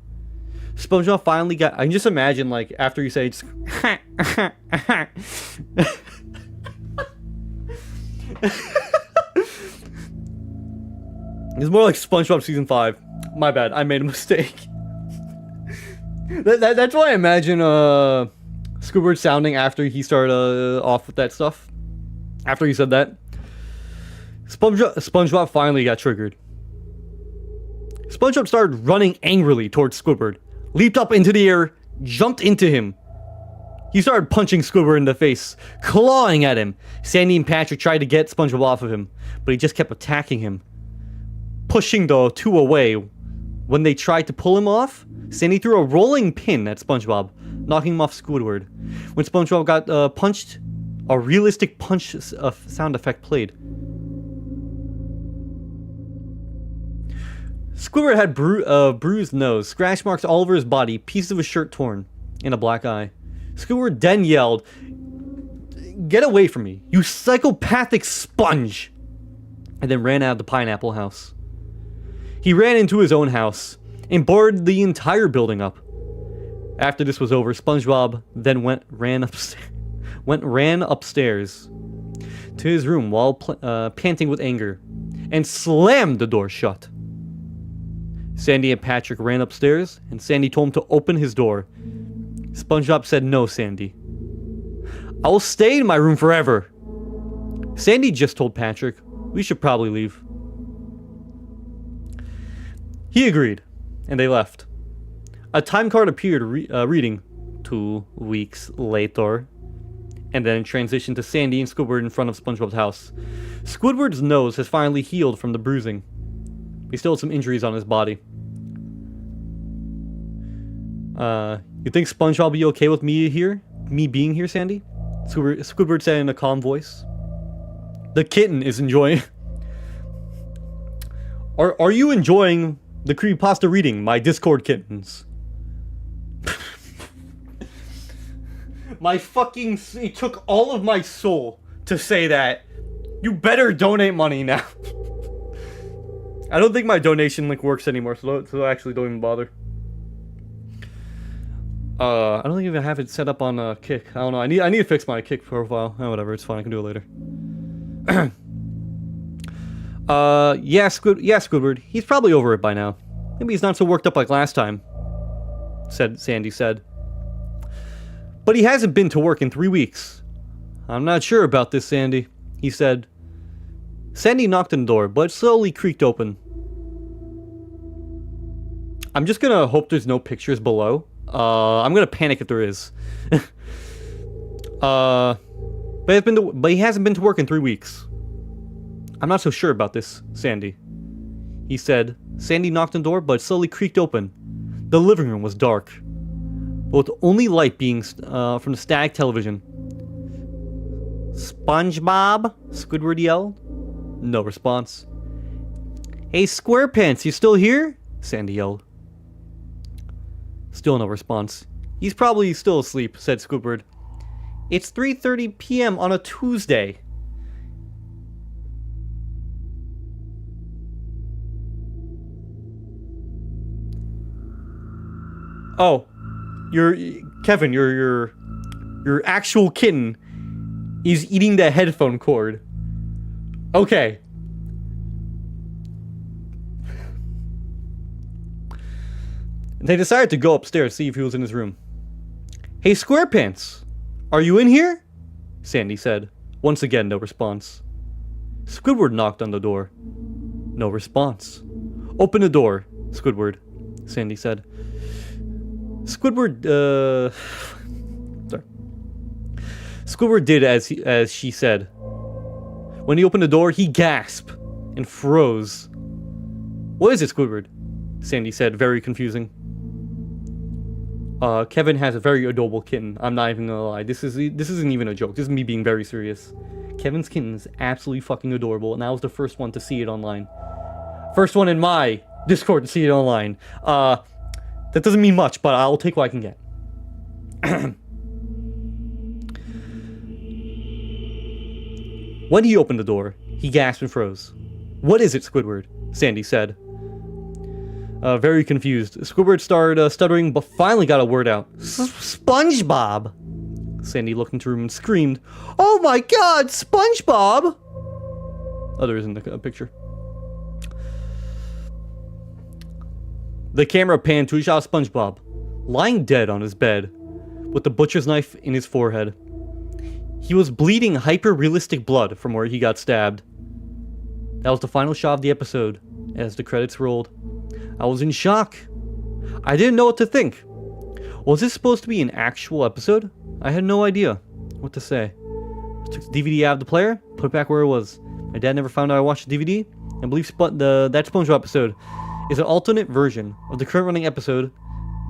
SpongeBob finally got... I can just imagine, like, after he said... Just, it's more like SpongeBob Season 5. My bad, I made a mistake. That's why I imagine Squidward sounding after he started off with that stuff. After he said that. SpongeBob finally got triggered. SpongeBob started running angrily towards Squidward, leaped up into the air, jumped into him. He started punching Squidward in the face, clawing at him. Sandy and Patrick tried to get SpongeBob off of him, but he just kept attacking him, pushing the two away. When they tried to pull him off, Sandy threw a rolling pin at SpongeBob, knocking him off Squidward. When SpongeBob got punched, a realistic punch sound effect played. Squidward had bruised nose, scratch marks all over his body, pieces of his shirt torn, and a black eye. Squidward then yelled, "Get away from me, you psychopathic sponge!" and then ran out of the pineapple house. He ran into his own house and boarded the entire building up. After this was over, SpongeBob then ran upstairs to his room while panting with anger and slammed the door shut. Sandy and Patrick ran upstairs, and Sandy told him to open his door. SpongeBob said, "No, Sandy. I will stay in my room forever." Sandy just told Patrick, "We should probably leave." He agreed, and they left. A time card appeared reading 2 weeks later, and then transitioned to Sandy and Squidward in front of SpongeBob's house. Squidward's nose has finally healed from the bruising. He still had some injuries on his body. You think SpongeBob will be okay with me being here, Sandy? Squidward said in a calm voice. The kitten is enjoying... Are you enjoying the Creepypasta reading, my Discord kittens? It took all of my soul to say that. You better donate money now. I don't think my donation link works anymore, so actually don't even bother. I don't even have it set up on Kick. I don't know. I need to fix my Kick profile. Oh, whatever. It's fine. I can do it later. Yeah, Squidward. He's probably over it by now. Maybe he's not so worked up like last time. Sandy said. But he hasn't been to work in 3 weeks. I'm not sure about this, Sandy, he said. Sandy knocked on the door, but it slowly creaked open. I'm just gonna hope there's no pictures below. I'm gonna panic if there is. But he hasn't been to work in 3 weeks. I'm not so sure about this, Sandy, he said. Sandy knocked on the door, but it slowly creaked open. The living room was dark, with only light being from the static television. SpongeBob? Squidward yelled. No response. Hey, SquarePants, you still here? Sandy yelled. Still no response. He's probably still asleep, said Squidward. It's 3:30 p.m. on a Tuesday. Oh, Kevin, your actual kitten is eating the headphone cord. Okay. They decided to go upstairs, see if he was in his room. Hey, SquarePants, are you in here? Sandy said. Once again, no response. Squidward knocked on the door. No response. Open the door, Squidward, Sandy said. Squidward did as she said. When he opened the door, he gasped and froze. What is it, Squidward? Sandy said, very confusing. Kevin has a very adorable kitten. I'm not even gonna lie. This isn't even a joke. This is me being very serious. Kevin's kitten is absolutely fucking adorable, and I was the first one to see it online. First one in my Discord to see it online. That doesn't mean much, but I'll take what I can get. When he opened the door, he gasped and froze. "What is it, Squidward?" Sandy said. Very confused, Squidward started stuttering, but finally got a word out. "SpongeBob!" Sandy looked into the room and screamed, "Oh my god, SpongeBob!" Others in the picture. The camera panned to a shot of SpongeBob, lying dead on his bed, with the butcher's knife in his forehead. He was bleeding hyper-realistic blood from where he got stabbed. That was the final shot of the episode, as the credits rolled. I was in shock. I didn't know what to think. Was this supposed to be an actual episode? I had no idea what to say. I took the DVD out of the player, put it back where it was. My dad never found out I watched the DVD, and believes that SpongeBob episode is an alternate version of the current running episode,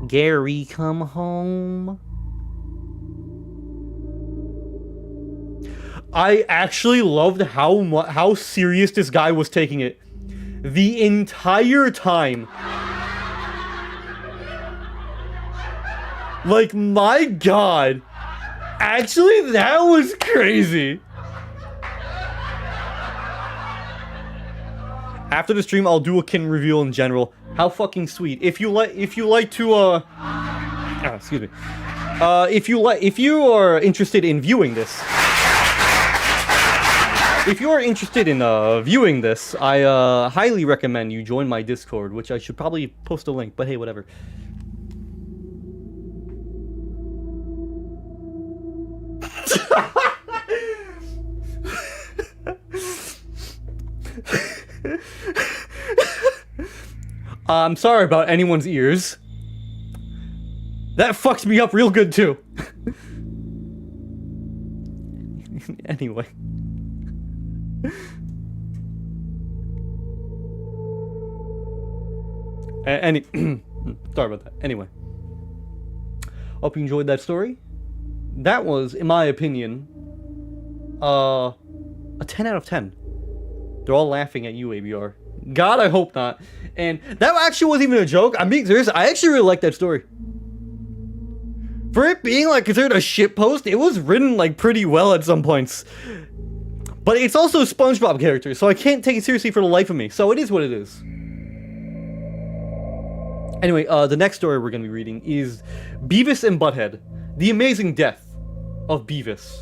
Gary Come Home. I actually loved how serious this guy was taking it the entire time. Like, my god. Actually, that was crazy. After the stream, I'll do a kitten reveal in general. How fucking sweet. If you like to excuse me. If you are interested in viewing this, I highly recommend you join my Discord, which I should probably post a link, but hey, whatever. I'm sorry about anyone's ears. That fucks me up real good too. Anyway. Sorry about that. Anyway. Hope you enjoyed that story. That was, in my opinion, a 10 out of 10. They're all laughing at you, ABR. God, I hope not. And that actually wasn't even a joke. I'm being serious. I actually really like that story. For it being like considered a shitpost, it was written like pretty well at some points. But it's also a SpongeBob character, so I can't take it seriously for the life of me. So it is what it is. Anyway, the next story we're going to be reading is Beavis and Butthead: The Amazing Death of Beavis.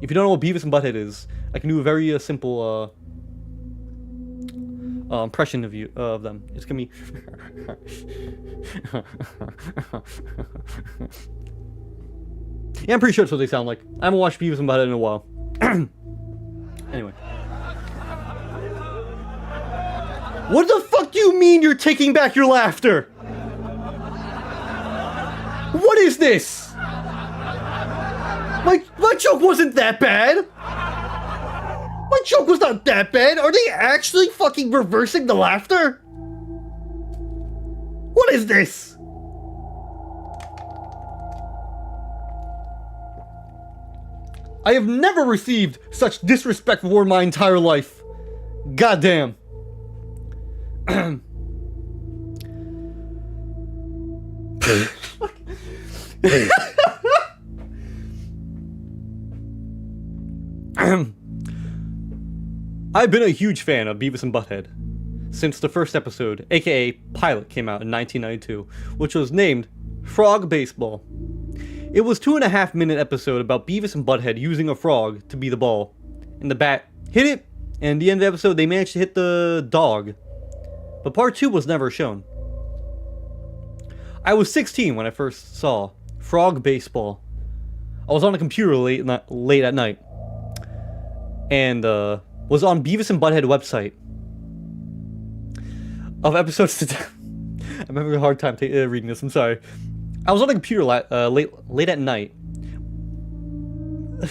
If you don't know what Beavis and Butthead is, I can do a very simple impression of them. It's gonna be. Yeah, I'm pretty sure that's what they sound like. I haven't watched Beavis and Butthead in a while. Anyway. What the fuck do you mean you're taking back your laughter? What is this? My joke wasn't that bad. My joke was not that bad. Are they actually fucking reversing the laughter? What is this? I have never received such disrespect for my entire life. Goddamn. I've been a huge fan of Beavis and Butthead since the first episode, aka pilot, came out in 1992, which was named Frog Baseball. It was 2.5-minute episode about Beavis and Butthead using a frog to be the ball, and the bat hit it, and at the end of the episode they managed to hit the dog. But part 2 was never shown. I was 16 when I first saw Frog Baseball. I was on a computer late at night, and was on Beavis and Butthead website of episodes to. I'm having a hard time reading this. I'm sorry. I was on a computer late at night. I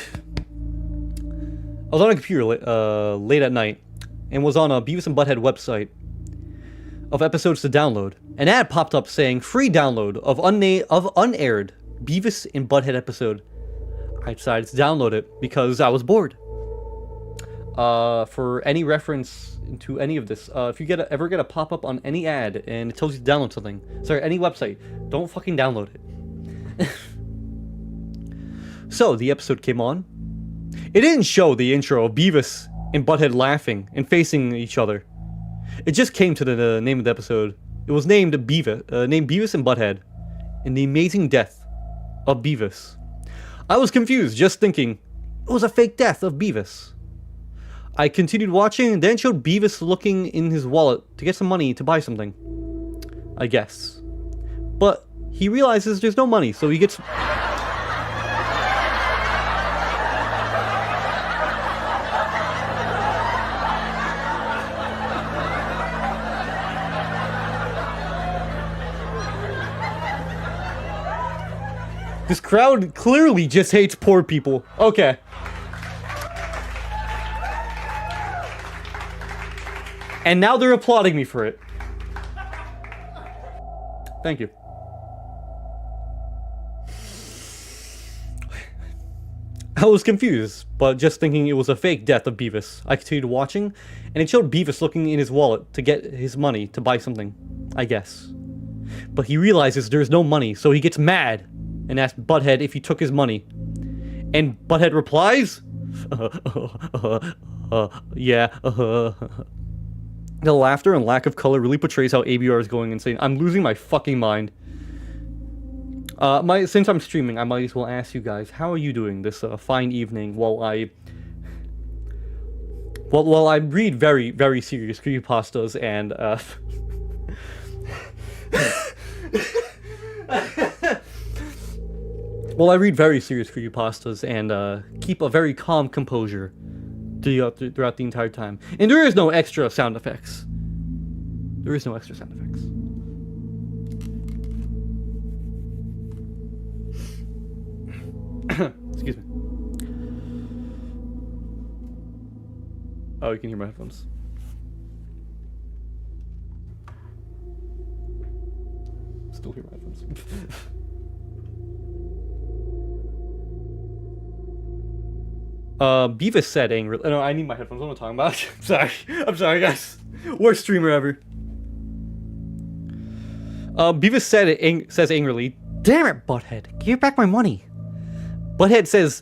was on a computer late at night, and was on a Beavis and Butthead website of episodes to download. An ad popped up saying free download of unaired Beavis and Butthead episode. I decided to download it because I was bored. For any reference to any of this, if you ever get a pop-up on any ad and it tells you to download something, sorry, any website, don't fucking download it. So, the episode came on. It didn't show the intro of Beavis and Butthead laughing and facing each other. It just came to the name of the episode. It was named Beavis and Butthead, and the amazing death of Beavis. I was confused, just thinking, it was a fake death of Beavis. I continued watching, and then showed Beavis looking in his wallet to get some money to buy something. I guess. But he realizes there's no money, so he gets... This crowd clearly just hates poor people. Okay. And now they're applauding me for it. Thank you. I was confused, but just thinking it was a fake death of Beavis. I continued watching, and it showed Beavis looking in his wallet to get his money to buy something, I guess. But he realizes there's no money, so he gets mad and asks Butthead if he took his money. And Butthead replies, yeah, The laughter and lack of color really portrays how ABR is going insane. I'm losing my fucking mind. Since I'm streaming, I might as well ask you guys, how are you doing this fine evening while I read very, very serious creepypastas and Well, I read very serious creepypastas and keep a very calm composure throughout the entire time. And there is no extra sound effects. There is no extra sound effects. Excuse me. Oh, you can hear my headphones. Still hear my headphones. Beavis said angrily. No, I need my headphones. What am I talking about? Sorry. I'm sorry, guys. Worst streamer ever. Beavis says angrily, "Damn it, Butthead. Give back my money." Butthead says,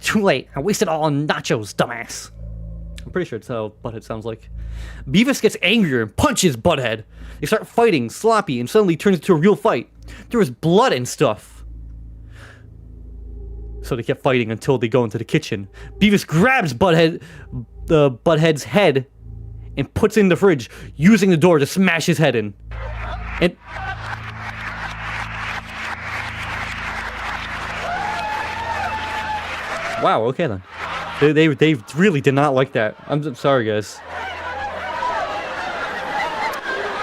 "Too late. I wasted all on nachos, dumbass." I'm pretty sure it's how Butthead sounds like. Beavis gets angrier and punches Butthead. They start fighting, sloppy, and suddenly turns into a real fight. There was blood and stuff. So they kept fighting until they go into the kitchen. Beavis grabs Butthead's head and puts it in the fridge, using the door to smash his head in. And wow, okay then. They really did not like that. I'm sorry, guys.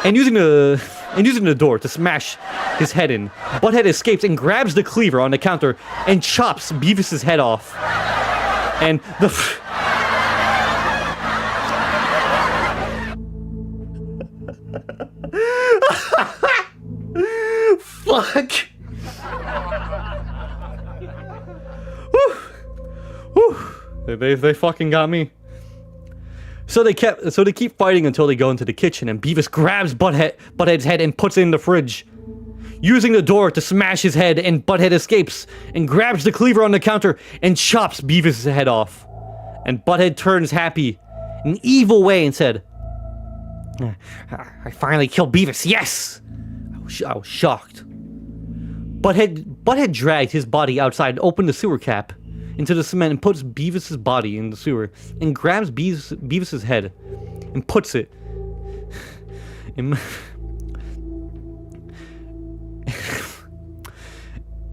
And using the door to smash his head in, Butthead escapes and grabs the cleaver on the counter and chops Beavis's head off. And the fuck. They fucking got me. So they keep fighting until they go into the kitchen, and Beavis grabs Butthead's head and puts it in the fridge, using the door to smash his head. And Butthead escapes and grabs the cleaver on the counter and chops Beavis' head off. And Butthead turns happy in an evil way and said, "I finally killed Beavis. Yes!" I was shocked. Butthead dragged his body outside and opened the sewer cap into the cement and puts Beavis' body in the sewer and grabs Beavis' head and puts it in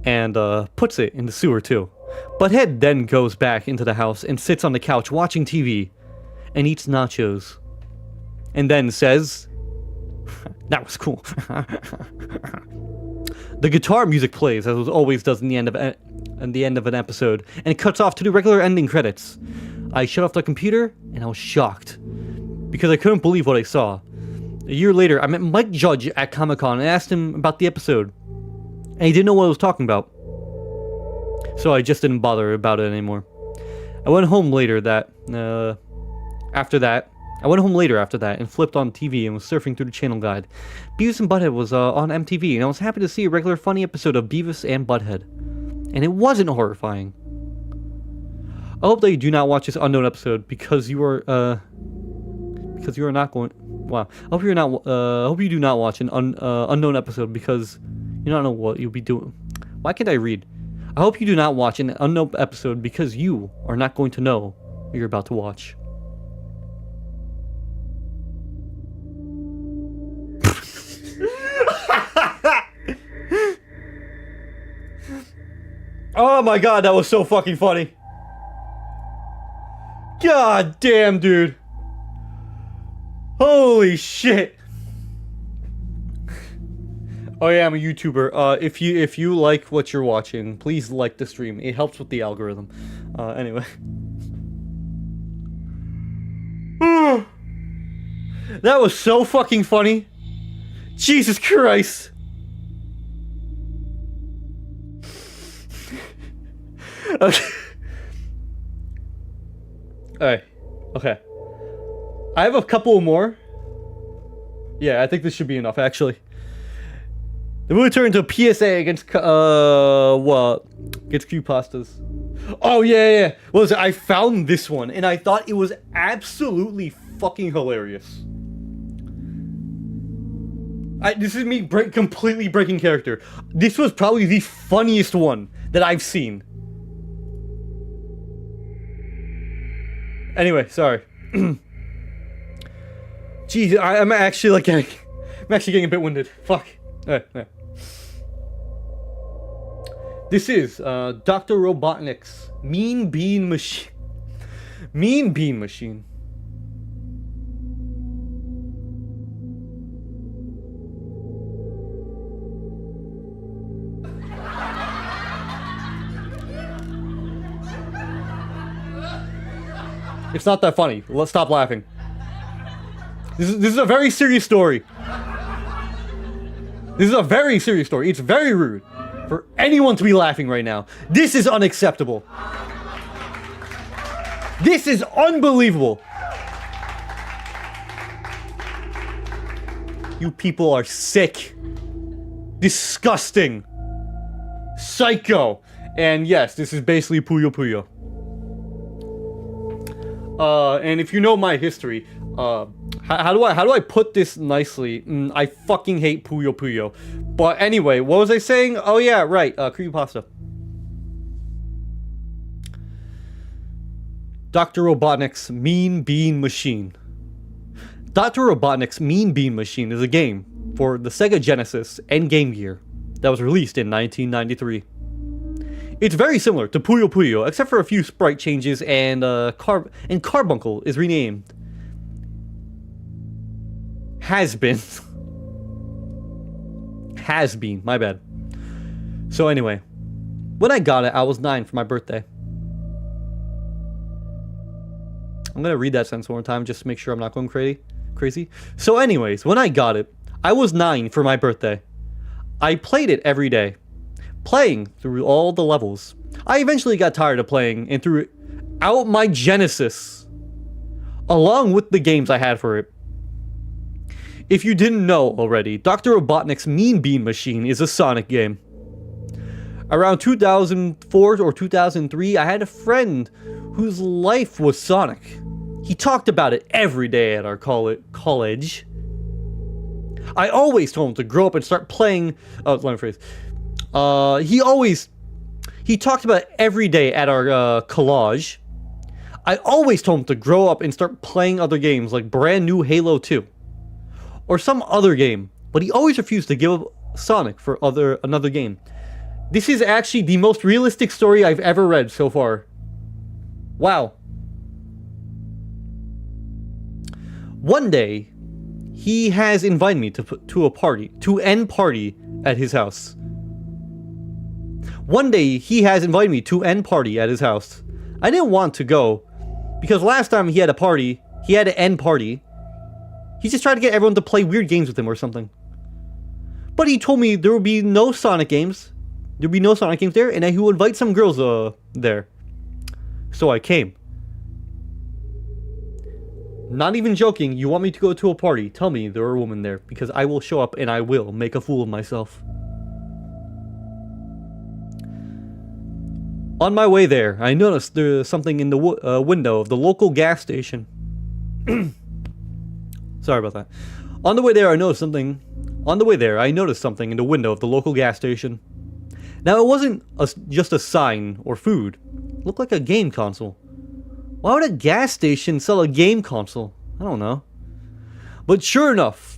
and puts it in the sewer too. Butthead then goes back into the house and sits on the couch watching TV and eats nachos and then says, "That was cool." The guitar music plays, as it always does in the end of an episode, and it cuts off to the regular ending credits. I shut off the computer, and I was shocked, because I couldn't believe what I saw. A year later, I met Mike Judge at Comic-Con and asked him about the episode. And he didn't know what I was talking about. So I just didn't bother about it anymore. I went home later after that and flipped on TV and was surfing through the channel guide. Beavis and Butthead was on MTV, and I was happy to see a regular funny episode of Beavis and Butthead. And it wasn't horrifying. I hope that you do not watch this unknown episode because you are not going. Wow. I hope you do not watch an unknown episode because you don't know what you'll be doing. Why can't I read? I hope you do not watch an unknown episode because you are not going to know what you're about to watch. Oh my god, that was so fucking funny. God damn, dude. Holy shit. Oh yeah, I'm a YouTuber. If you like what you're watching, please like the stream. It helps with the algorithm. Anyway. That was so fucking funny. Jesus Christ. Okay. Alright. Okay. I have a couple more. Yeah, I think this should be enough, actually. The movie turned into a PSA against, what? Against Creepypastas. Oh, yeah. What was it? I found this one, and I thought it was absolutely fucking hilarious. This is me completely breaking character. This was probably the funniest one that I've seen. Anyway, sorry. Jeez, I'm actually getting a bit winded. Fuck. Alright. This is Dr. Robotnik's Mean Bean Machine. Mean Bean Machine. It's not that funny. Let's stop laughing. This is a very serious story. This is a very serious story. It's very rude for anyone to be laughing right now. This is unacceptable. This is unbelievable. You people are sick. Disgusting. Psycho. And yes, this is basically Puyo Puyo. And if you know my history, how do I put this nicely? I fucking hate Puyo Puyo. But anyway, what was I saying? Oh yeah, right, Creepypasta. Dr. Robotnik's Mean Bean Machine. Dr. Robotnik's Mean Bean Machine is a game for the Sega Genesis and Game Gear that was released in 1993. It's very similar to Puyo Puyo, except for a few sprite changes and Carbuncle is renamed. Has been, my bad. So anyway, when I got it, I was 9 for my birthday. I'm gonna read that sentence one more time just to make sure I'm not going crazy. So anyways, when I got it, I was 9 for my birthday. I played it every day, playing through all the levels. I eventually got tired of playing and threw out my Genesis, along with the games I had for it. If you didn't know already, Dr. Robotnik's Mean Bean Machine is a Sonic game. Around 2004 or 2003, I had a friend whose life was Sonic. He talked about it every day at our college. I always told him to grow up and start playing... Oh, let me phrase. He talked about it every day at our collage. I always told him to grow up and start playing other games like brand new Halo 2. Or some other game. But he always refused to give up Sonic for another game. This is actually the most realistic story I've ever read so far. Wow. One day, he has invited me to end party at his house. One day, he has invited me to end party at his house. I didn't want to go, because last time he had a party, he had an end party. He just tried to get everyone to play weird games with him or something. But he told me there would be no Sonic games. There'd be no Sonic games there, and that he would invite some girls there. So I came. Not even joking, you want me to go to a party? Tell me there are women there, because I will show up and I will make a fool of myself. On my way there, I noticed there's something in the window of the local gas station. Sorry about that. On the way there, I noticed something in the window of the local gas station. Now, it wasn't just a sign or food. It looked like a game console. Why would a gas station sell a game console? I don't know. But sure enough,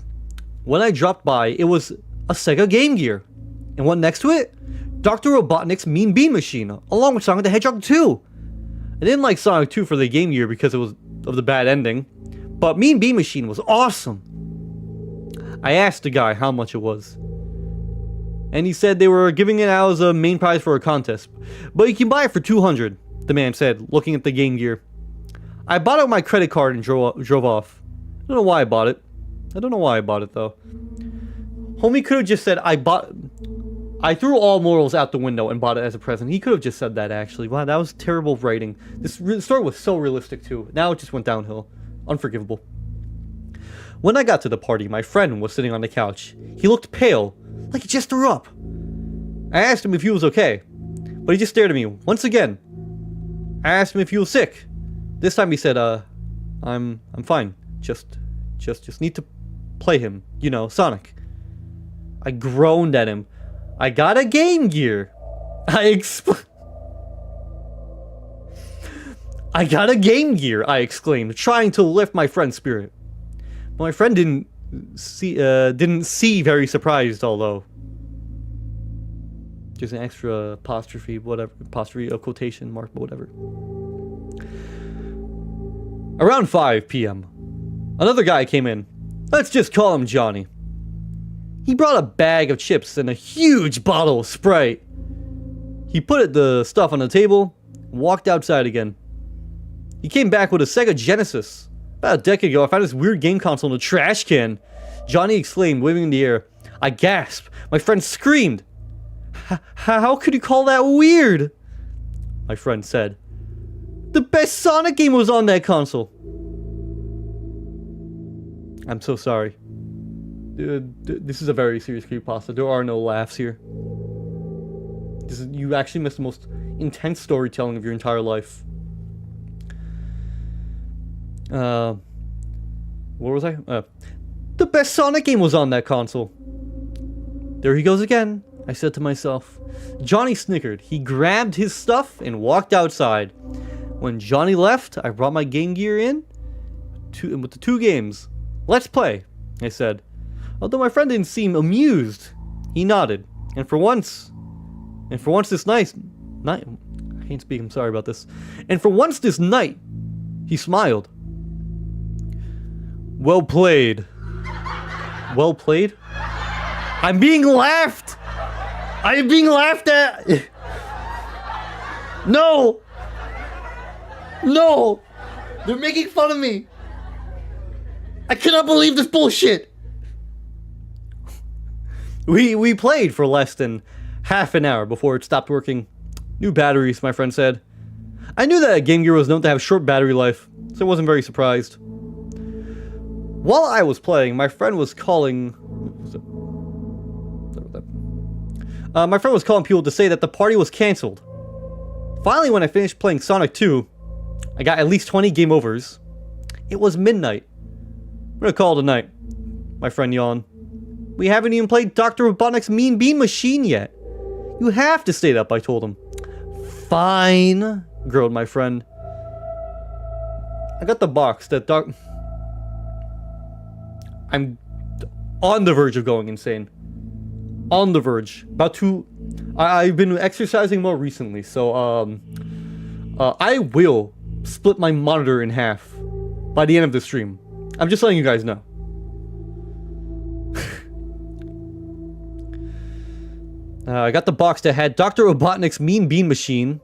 when I dropped by, it was a Sega Game Gear. And what next to it? Dr. Robotnik's Mean Bean Machine, along with Sonic the Hedgehog 2. I didn't like Sonic 2 for the Game Gear because it was of the bad ending, but Mean Bean Machine was awesome. I asked the guy how much it was, and he said they were giving it out as a main prize for a contest, but you can buy it for $200, the man said, looking at the Game Gear. I bought it with my credit card and drove off. I don't know why I bought it. I don't know why I bought it, though. Homie could have just said, I threw all morals out the window and bought it as a present. He could have just said that, actually. Wow, that was terrible writing. This story was so realistic, too. Now it just went downhill. Unforgivable. When I got to the party, my friend was sitting on the couch. He looked pale, like he just threw up. I asked him if he was okay, but he just stared at me once again. I asked him if he was sick. This time he said, I'm fine. Just need to play him. You know, Sonic. I groaned at him. I got a Game Gear. I got a Game Gear, I exclaimed, trying to lift my friend's spirit. My friend didn't see very surprised, although. Just an extra apostrophe, whatever, apostrophe, a quotation mark, whatever. Around 5 p.m., another guy came in. Let's just call him Johnny. He brought a bag of chips and a huge bottle of Sprite. He put the stuff on the table and walked outside again. He came back with a Sega Genesis. About a decade ago, I found this weird game console in a trash can. Johnny exclaimed, waving in the air. I gasped. My friend screamed. How could you call that weird? My friend said. The best Sonic game was on that console. I'm so sorry. This is a very serious creepypasta. There are no laughs here. You actually missed the most intense storytelling of your entire life. What was I? The best Sonic game was on that console. There he goes again, I said to myself. Johnny snickered. He grabbed his stuff and walked outside. When Johnny left, I brought my Game Gear in with the 2 games. Let's play, I said. Although my friend didn't seem amused, he nodded. And for once this night, I can't speak, I'm sorry about this. And for once this night, he smiled. Well played. Well played? I'm being laughed! I am being laughed at! No! No! They're making fun of me! I cannot believe this bullshit! We played for less than half an hour before it stopped working. New batteries, my friend said. I knew that Game Gear was known to have short battery life, so I wasn't very surprised. While I was playing, my friend was calling... my friend was calling people to say that the party was cancelled. Finally, when I finished playing Sonic 2, I got at least 20 game overs. It was midnight. I'm gonna call it a night. My friend yawned. We haven't even played Dr. Robotnik's Mean Bean Machine yet. You have to stay up, I told him. Fine, growled my friend. I got the box that I'm on the verge of going insane. On the verge. I've been exercising more recently, so I will split my monitor in half by the end of the stream. I'm just letting you guys know. I got the box that had Dr. Robotnik's Mean Bean Machine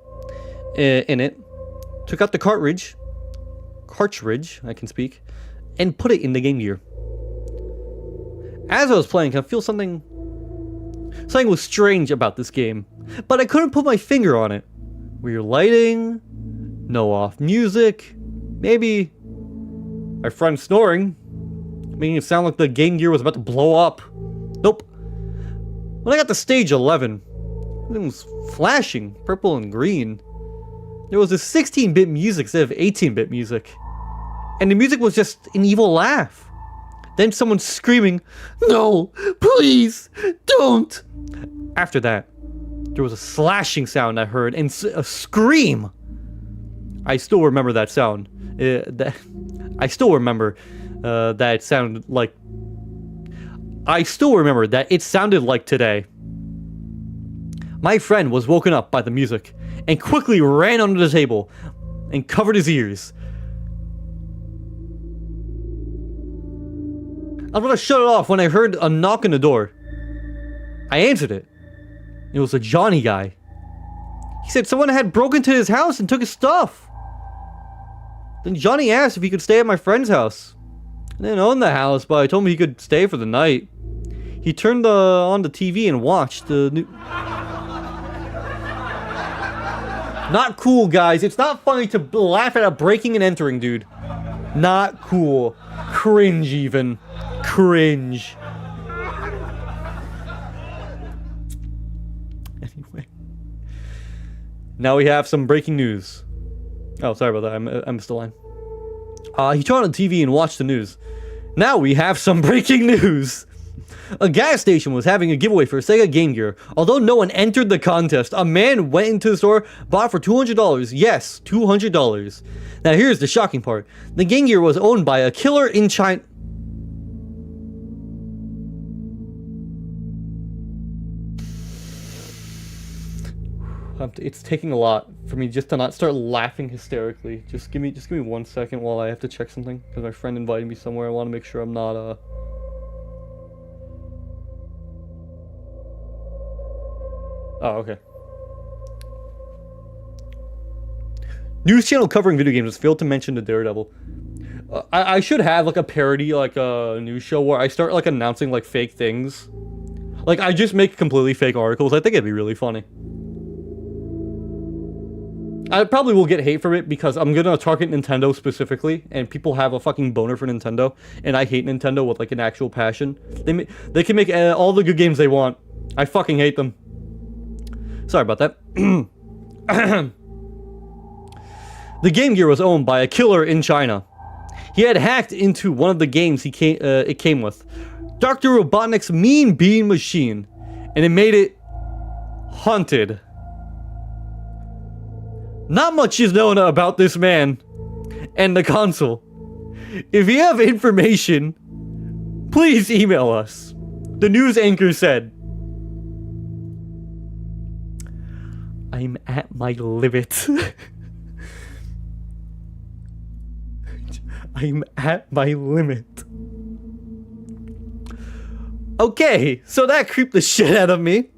in it. Took out the cartridge, I can speak, and put it in the Game Gear. As I was playing, I feel something was strange about this game, but I couldn't put my finger on it. Weird lighting, no off music, maybe my friend snoring, making it sound like the Game Gear was about to blow up. Nope. When I got to stage 11, everything was flashing, purple and green. There was this 16-bit music instead of 18-bit music. And the music was just an evil laugh. Then someone screaming, "No, please, don't!" After that, there was a slashing sound I heard and a scream. I still remember that sound. I still remember that it sounded like... I still remember that it sounded like today. My friend was woken up by the music and quickly ran under the table and covered his ears. I was gonna shut it off when I heard a knock on the door. I answered it. It was a Johnny guy. He said someone had broken into his house and took his stuff. Then Johnny asked if he could stay at my friend's house. I didn't own the house, but I told him he could stay for the night. He turned on the TV and watched the new... Not cool, guys. It's not funny to laugh at a breaking and entering, dude. Not cool. Cringe, even. Cringe. Anyway. Now we have some breaking news. Oh, sorry about that. I missed the line. He turned on the TV and watched the news. Now we have some breaking news. A gas station was having a giveaway for a Sega Game Gear. Although no one entered the contest, a man went into the store, bought it for $200. Yes, $200. Now here's the shocking part. The Game Gear was owned by a killer in China. It's taking a lot for me just to not start laughing hysterically. Just give me 1 second while I have to check something, because my friend invited me somewhere. I want to make sure I'm not Oh, okay. News channel covering video games has failed to mention the Daredevil. I should have like a parody, like a news show where I start like announcing like fake things. Like I just make completely fake articles. I think it'd be really funny. I probably will get hate from it because I'm gonna target Nintendo specifically, and people have a fucking boner for Nintendo, and I hate Nintendo with like an actual passion. They can make all the good games they want. I fucking hate them. Sorry about that. The Game Gear was owned by a killer in China. He had hacked into one of the games it came with, Dr. Robotnik's Mean Bean Machine, and it made it haunted. Not much is known about this man and the console. If you have information, please email us. The news anchor said, "I'm at my limit." I'm at my limit. Okay, so that creeped the shit out of me.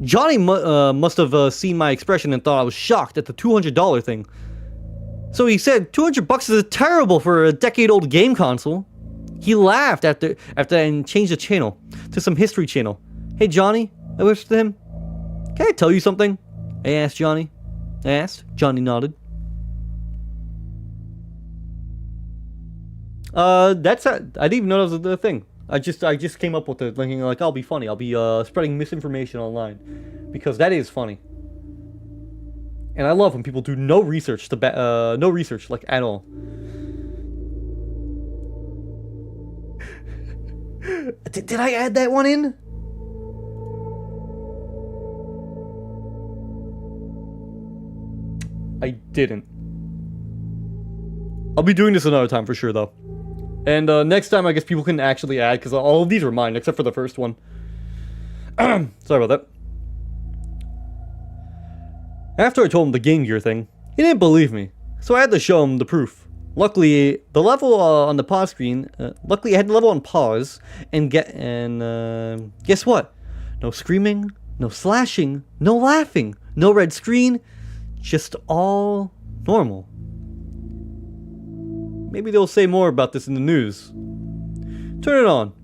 Johnny must have seen my expression and thought I was shocked at the $200 thing. So he said, $200 is terrible for a decade-old game console. He laughed after and changed the channel to some history channel. "Hey Johnny," I whispered to him. "Can I tell you something?" I asked Johnny. Johnny nodded. That's I didn't even know that was the thing. I just came up with it, thinking like, I'll be funny. I'll be spreading misinformation online, because that is funny. And I love when people do no research like at all. Did I add that one in? I didn't. I'll be doing this another time for sure, though. And next time, I guess people can actually add, because all of these are mine, except for the first one. Sorry about that. After I told him the Game Gear thing, he didn't believe me, so I had to show him the proof. Luckily, the level on the pause screen, luckily I had the level on pause, and guess what? No screaming, no slashing, no laughing, no red screen, just all normal. Maybe they'll say more about this in the news. Turn it on.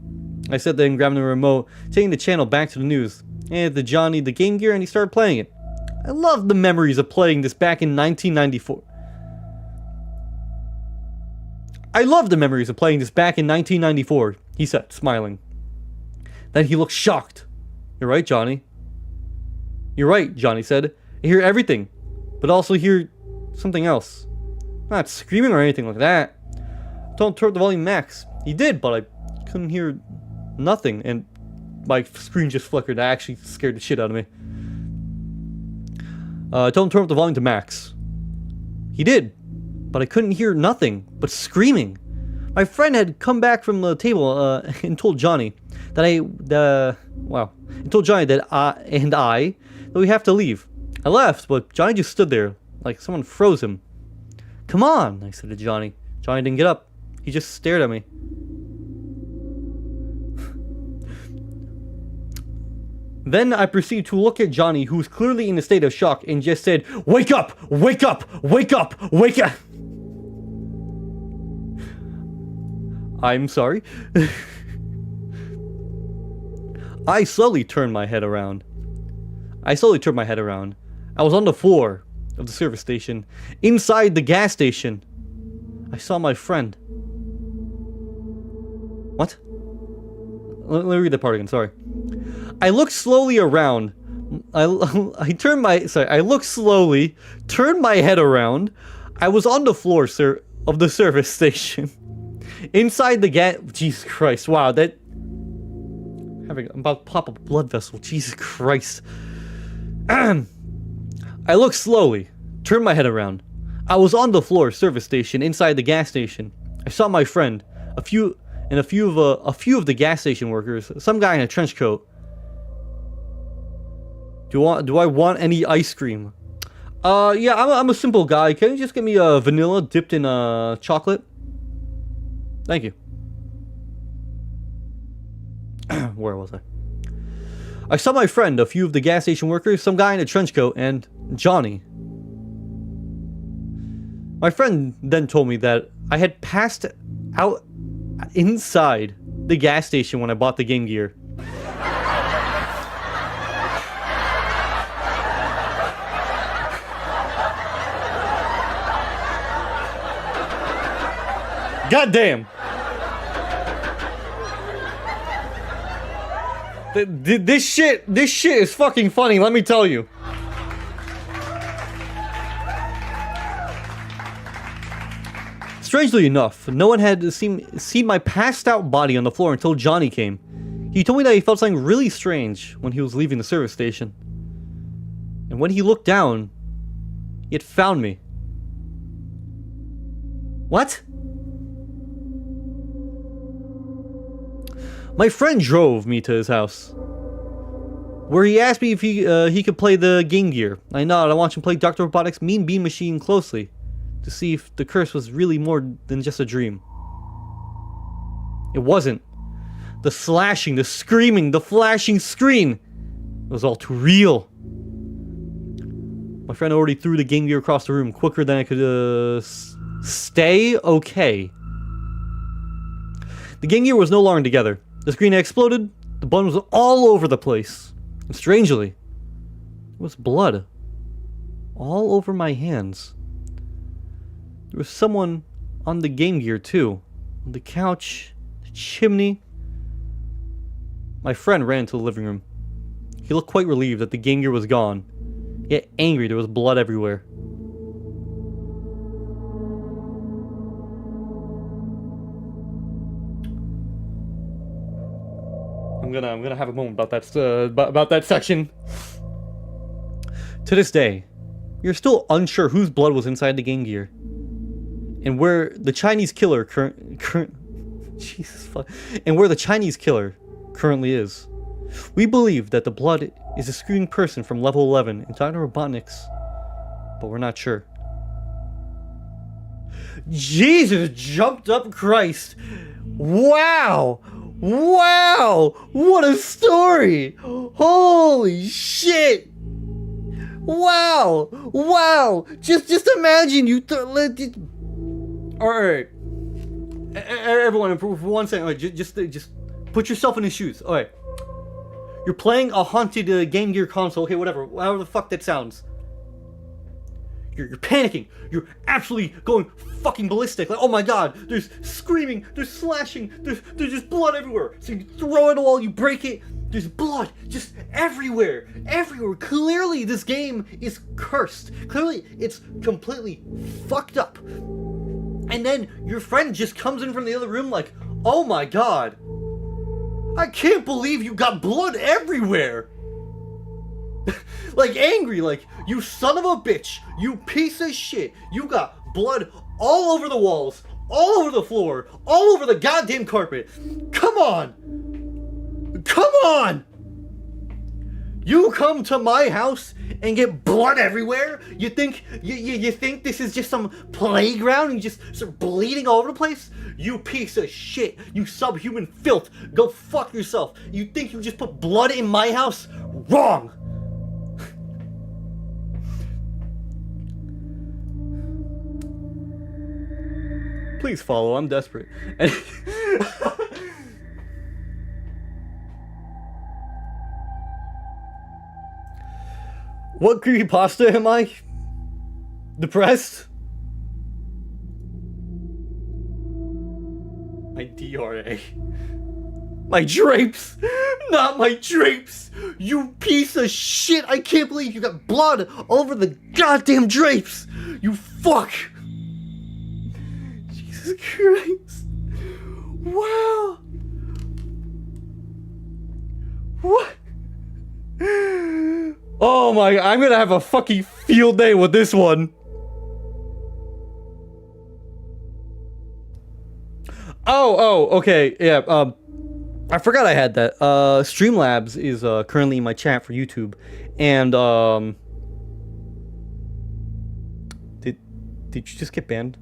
I said, then grabbing the remote, taking the channel back to the news. Handed to Johnny the Game Gear and he started playing it. I love the memories of playing this back in 1994. I love the memories of playing this back in 1994, he said, smiling. Then he looked shocked. You're right, Johnny. You're right, Johnny said. I hear everything, but also hear something else. Not screaming or anything like that. Don't turn the volume max. He did, but I couldn't hear nothing, and my screen just flickered. That actually scared the shit out of me. Told him turn up the volume to max. He did, but I couldn't hear nothing but screaming. My friend had come back from the table and told Johnny that that we have to leave. I left, but Johnny just stood there like someone froze him. Come on, I said to Johnny. Johnny didn't get up. He just stared at me. Then I proceeded to look at Johnny, who was clearly in a state of shock, and just said, "Wake up! Wake up! Wake up! Wake up!" I'm sorry. I slowly turned my head around. I was on the floor of the service station, inside the gas station. I saw my friend. What? Let me read that part again, sorry. I looked slowly around. I looked slowly, turned my head around. I was on the floor, sir, of the service station. Inside the gas... Jesus Christ, wow, that... I'm about to pop a blood vessel, Jesus Christ. I looked slowly, turned my head around. I was on the floor, service station, inside the gas station. I saw my friend, a few of the gas station workers, some guy in a trench coat. Do I want any ice cream? Yeah, I'm a simple guy. Can you just get me a vanilla dipped in chocolate? Thank you. Where was I? I saw my friend, a few of the gas station workers, some guy in a trench coat, and Johnny. My friend then told me that I had passed out inside the gas station when I bought the Game Gear. God damn. This shit is fucking funny, let me tell you. Strangely enough, no one had seen my passed out body on the floor until Johnny came. He told me that he felt something really strange when he was leaving the service station. And when he looked down, he had found me. What? My friend drove me to his house, where he asked me if he could play the Game Gear. I nodded. I watched him play Dr. Robotnik's Mean Bean Machine closely, to see if the curse was really more than just a dream. It wasn't. The slashing, the screaming, the flashing screen, it was all too real. My friend already threw the Game Gear across the room quicker than I could stay okay. The Game Gear was no longer together. The screen had exploded, the button was all over the place. And strangely, there was blood all over my hands. There was someone on the Game Gear too. On the couch, the chimney. My friend ran to the living room. He looked quite relieved that the Game Gear was gone, yet angry there was blood everywhere. I'm gonna have a moment about that section. To this day, you're still unsure whose blood was inside the Game Gear, and where the Chinese killer currently is. We believe that the blood is a screaming person from level 11 in Dr. Robotnik's, but we're not sure. Jesus jumped up Christ! Wow! Wow! What a story! Holy shit! Wow! Wow! Just imagine you. All right. Everyone, for 1 second, like, just put yourself in his shoes. Okay, you're playing a haunted Game Gear console. Okay, whatever, however the fuck that sounds. You're panicking. You're absolutely going fucking ballistic. Like, oh my god, there's screaming, there's slashing, there's just blood everywhere. So you throw it all, you break it. There's blood just everywhere, everywhere. Clearly, this game is cursed. Clearly, it's completely fucked up. And then your friend just comes in from the other room like, oh my god, I can't believe you got blood everywhere. Like, angry, like, you son of a bitch, you piece of shit, you got blood all over the walls, all over the floor, all over the goddamn carpet. Come on! Come on! You come to my house and get blood everywhere? You think you think this is just some playground and you just start bleeding all over the place? You piece of shit, you subhuman filth, go fuck yourself. You think you just put blood in my house? Wrong! Please follow, I'm desperate. What creepypasta am I? Depressed? My DRA. My drapes! Not my drapes! You piece of shit! I can't believe you got blood all over the goddamn drapes! You fuck! Jesus Christ! Wow! What? Oh my, I'm gonna have a fucking field day with this one. Okay, yeah, I forgot I had that. Streamlabs is currently in my chat for YouTube, and did you just get banned?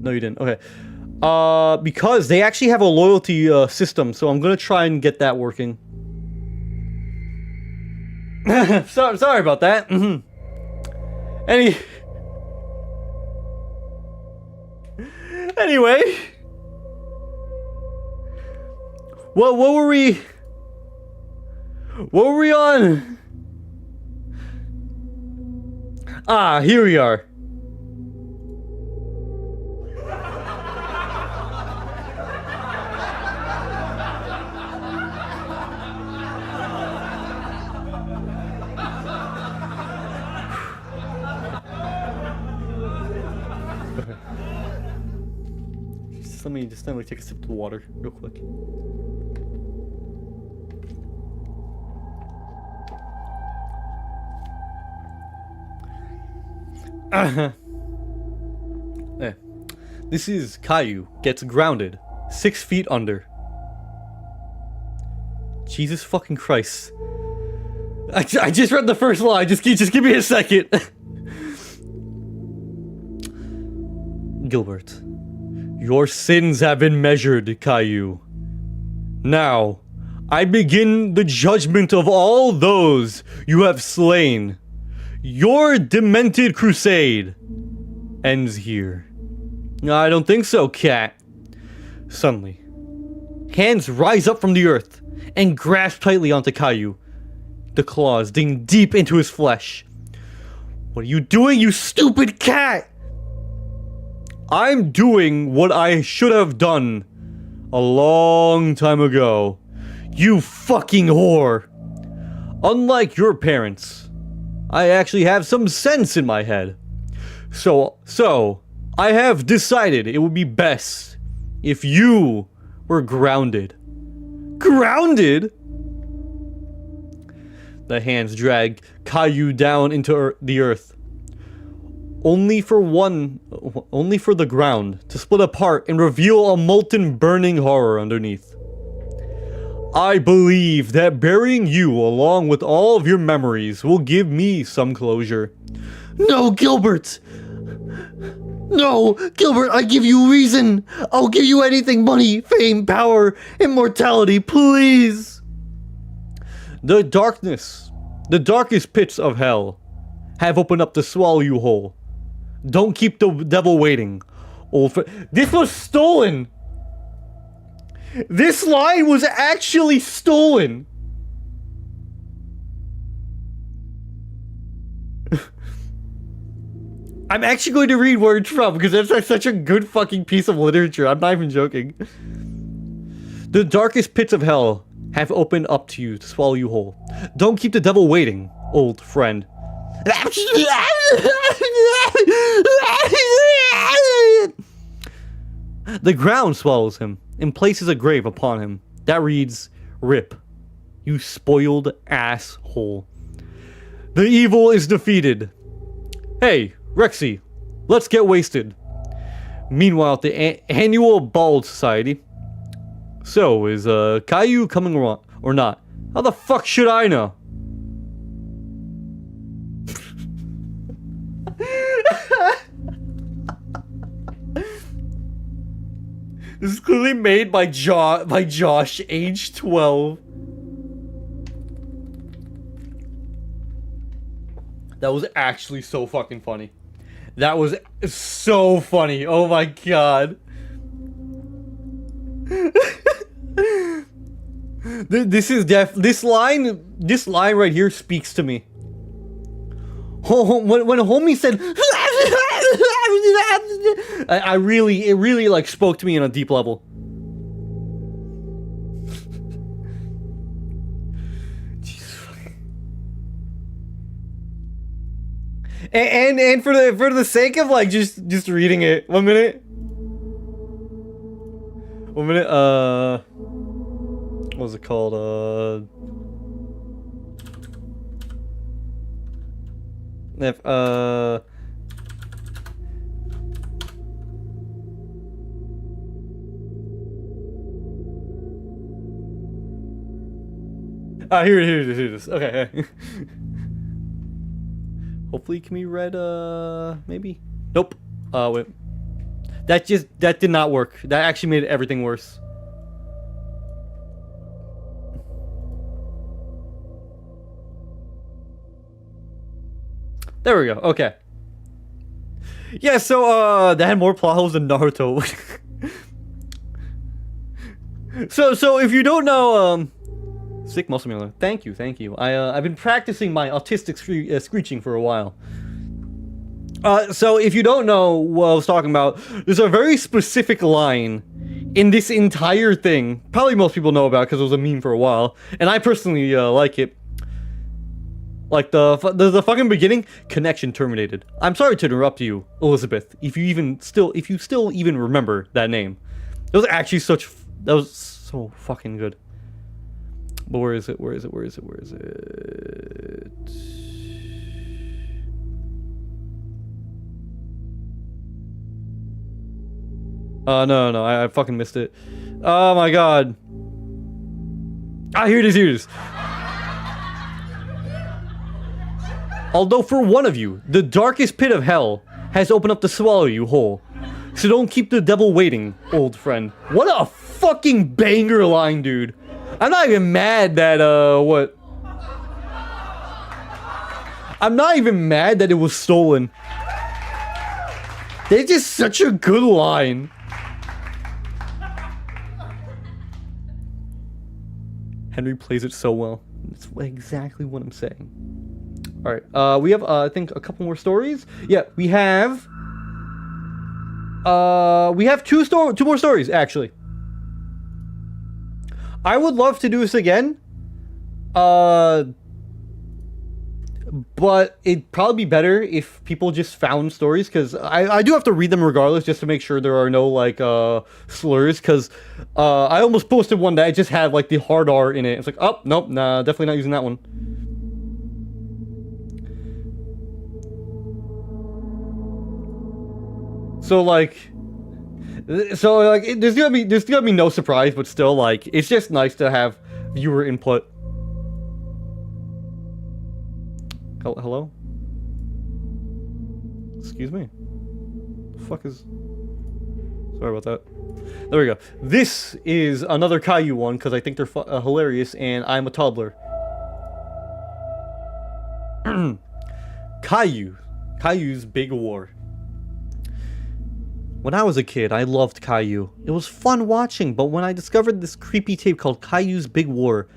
No, you didn't. Okay. Because they actually have a loyalty system, so I'm gonna try and get that working. Sorry about that. Anyway, what were we on? Ah, here we are. Just let me take a sip of water real quick. This is Caillou gets grounded 6 feet under. Jesus fucking Christ! I just read the first line. Just give me a second. Gilbert. Your sins have been measured, Caillou. Now, I begin the judgment of all those you have slain. Your demented crusade ends here. I don't think so, cat. Suddenly, hands rise up from the earth and grasp tightly onto Caillou. The claws dig deep into his flesh. What are you doing, you stupid cat? I'm doing what I should have done a long time ago. You fucking whore. Unlike your parents, I actually have some sense in my head. So I have decided it would be best if you were grounded. Grounded? The hands drag Caillou down into the earth. Only for the ground to split apart and reveal a molten burning horror underneath. I believe that burying you along with all of your memories will give me some closure. No, Gilbert! No, Gilbert, I give you reason! I'll give you anything, money, fame, power, immortality, please! The darkest pits of hell have opened up to swallow you whole. Don't keep the devil waiting. Old friend. This was stolen! This line was actually stolen! I'm actually going to read where it's from because that's like such a good fucking piece of literature. I'm not even joking. The darkest pits of hell have opened up to you to swallow you whole. Don't keep the devil waiting, old friend. The ground swallows him and places a grave upon him. That reads, "Rip, you spoiled asshole." The evil is defeated. Hey, Rexy, let's get wasted. Meanwhile, at the annual Bald Society. So, is Caillou coming or not? How the fuck should I know? This is clearly made by Josh, age 12. That was actually so fucking funny. That was so funny. Oh my god. This line right here speaks to me. When homie said it really like spoke to me on a deep level. And for the sake of like just reading it, 1 minute. 1 minute, what was it called? Here it is. Okay. Hopefully it can be read, maybe? Nope. Wait. That did not work. That actually made everything worse. There we go. Okay. Yeah, so, that had more plot holes than Naruto. So if you don't know, Sick Muscle Miller. Thank you. I've been practicing my autistic screeching for a while. So if you don't know what I was talking about, there's a very specific line in this entire thing. Probably most people know about because it was a meme for a while, and I personally like it. Like the fucking beginning, connection terminated. I'm sorry to interrupt you, Elizabeth. If you still even remember that name, it was actually that was so fucking good. But where is it? No, I fucking missed it. Oh my god. Here it is. Although for one of you, the darkest pit of hell has opened up to swallow you whole. So don't keep the devil waiting, old friend. What a fucking banger line, dude. I'm not even mad that, I'm not even mad that it was stolen. They're just such a good line. Henry plays it so well. That's exactly what I'm saying. Alright, we have, I think, a couple more stories. Yeah, we have two more stories, actually. I would love to do this again. But it'd probably be better if people just found stories, because I do have to read them regardless, just to make sure there are no, like, slurs, because I almost posted one that I just had, like, the hard R in it. It's like, oh, nope, nah, definitely not using that one. So, like, there's gonna be no surprise, but still, like, it's just nice to have viewer input. Hello? Excuse me? The fuck is... Sorry about that. There we go. This is another Caillou one, because I think they're hilarious, and I'm a toddler. Caillou's Big War. When I was a kid, I loved Caillou. It was fun watching, but when I discovered this creepy tape called Caillou's Big War,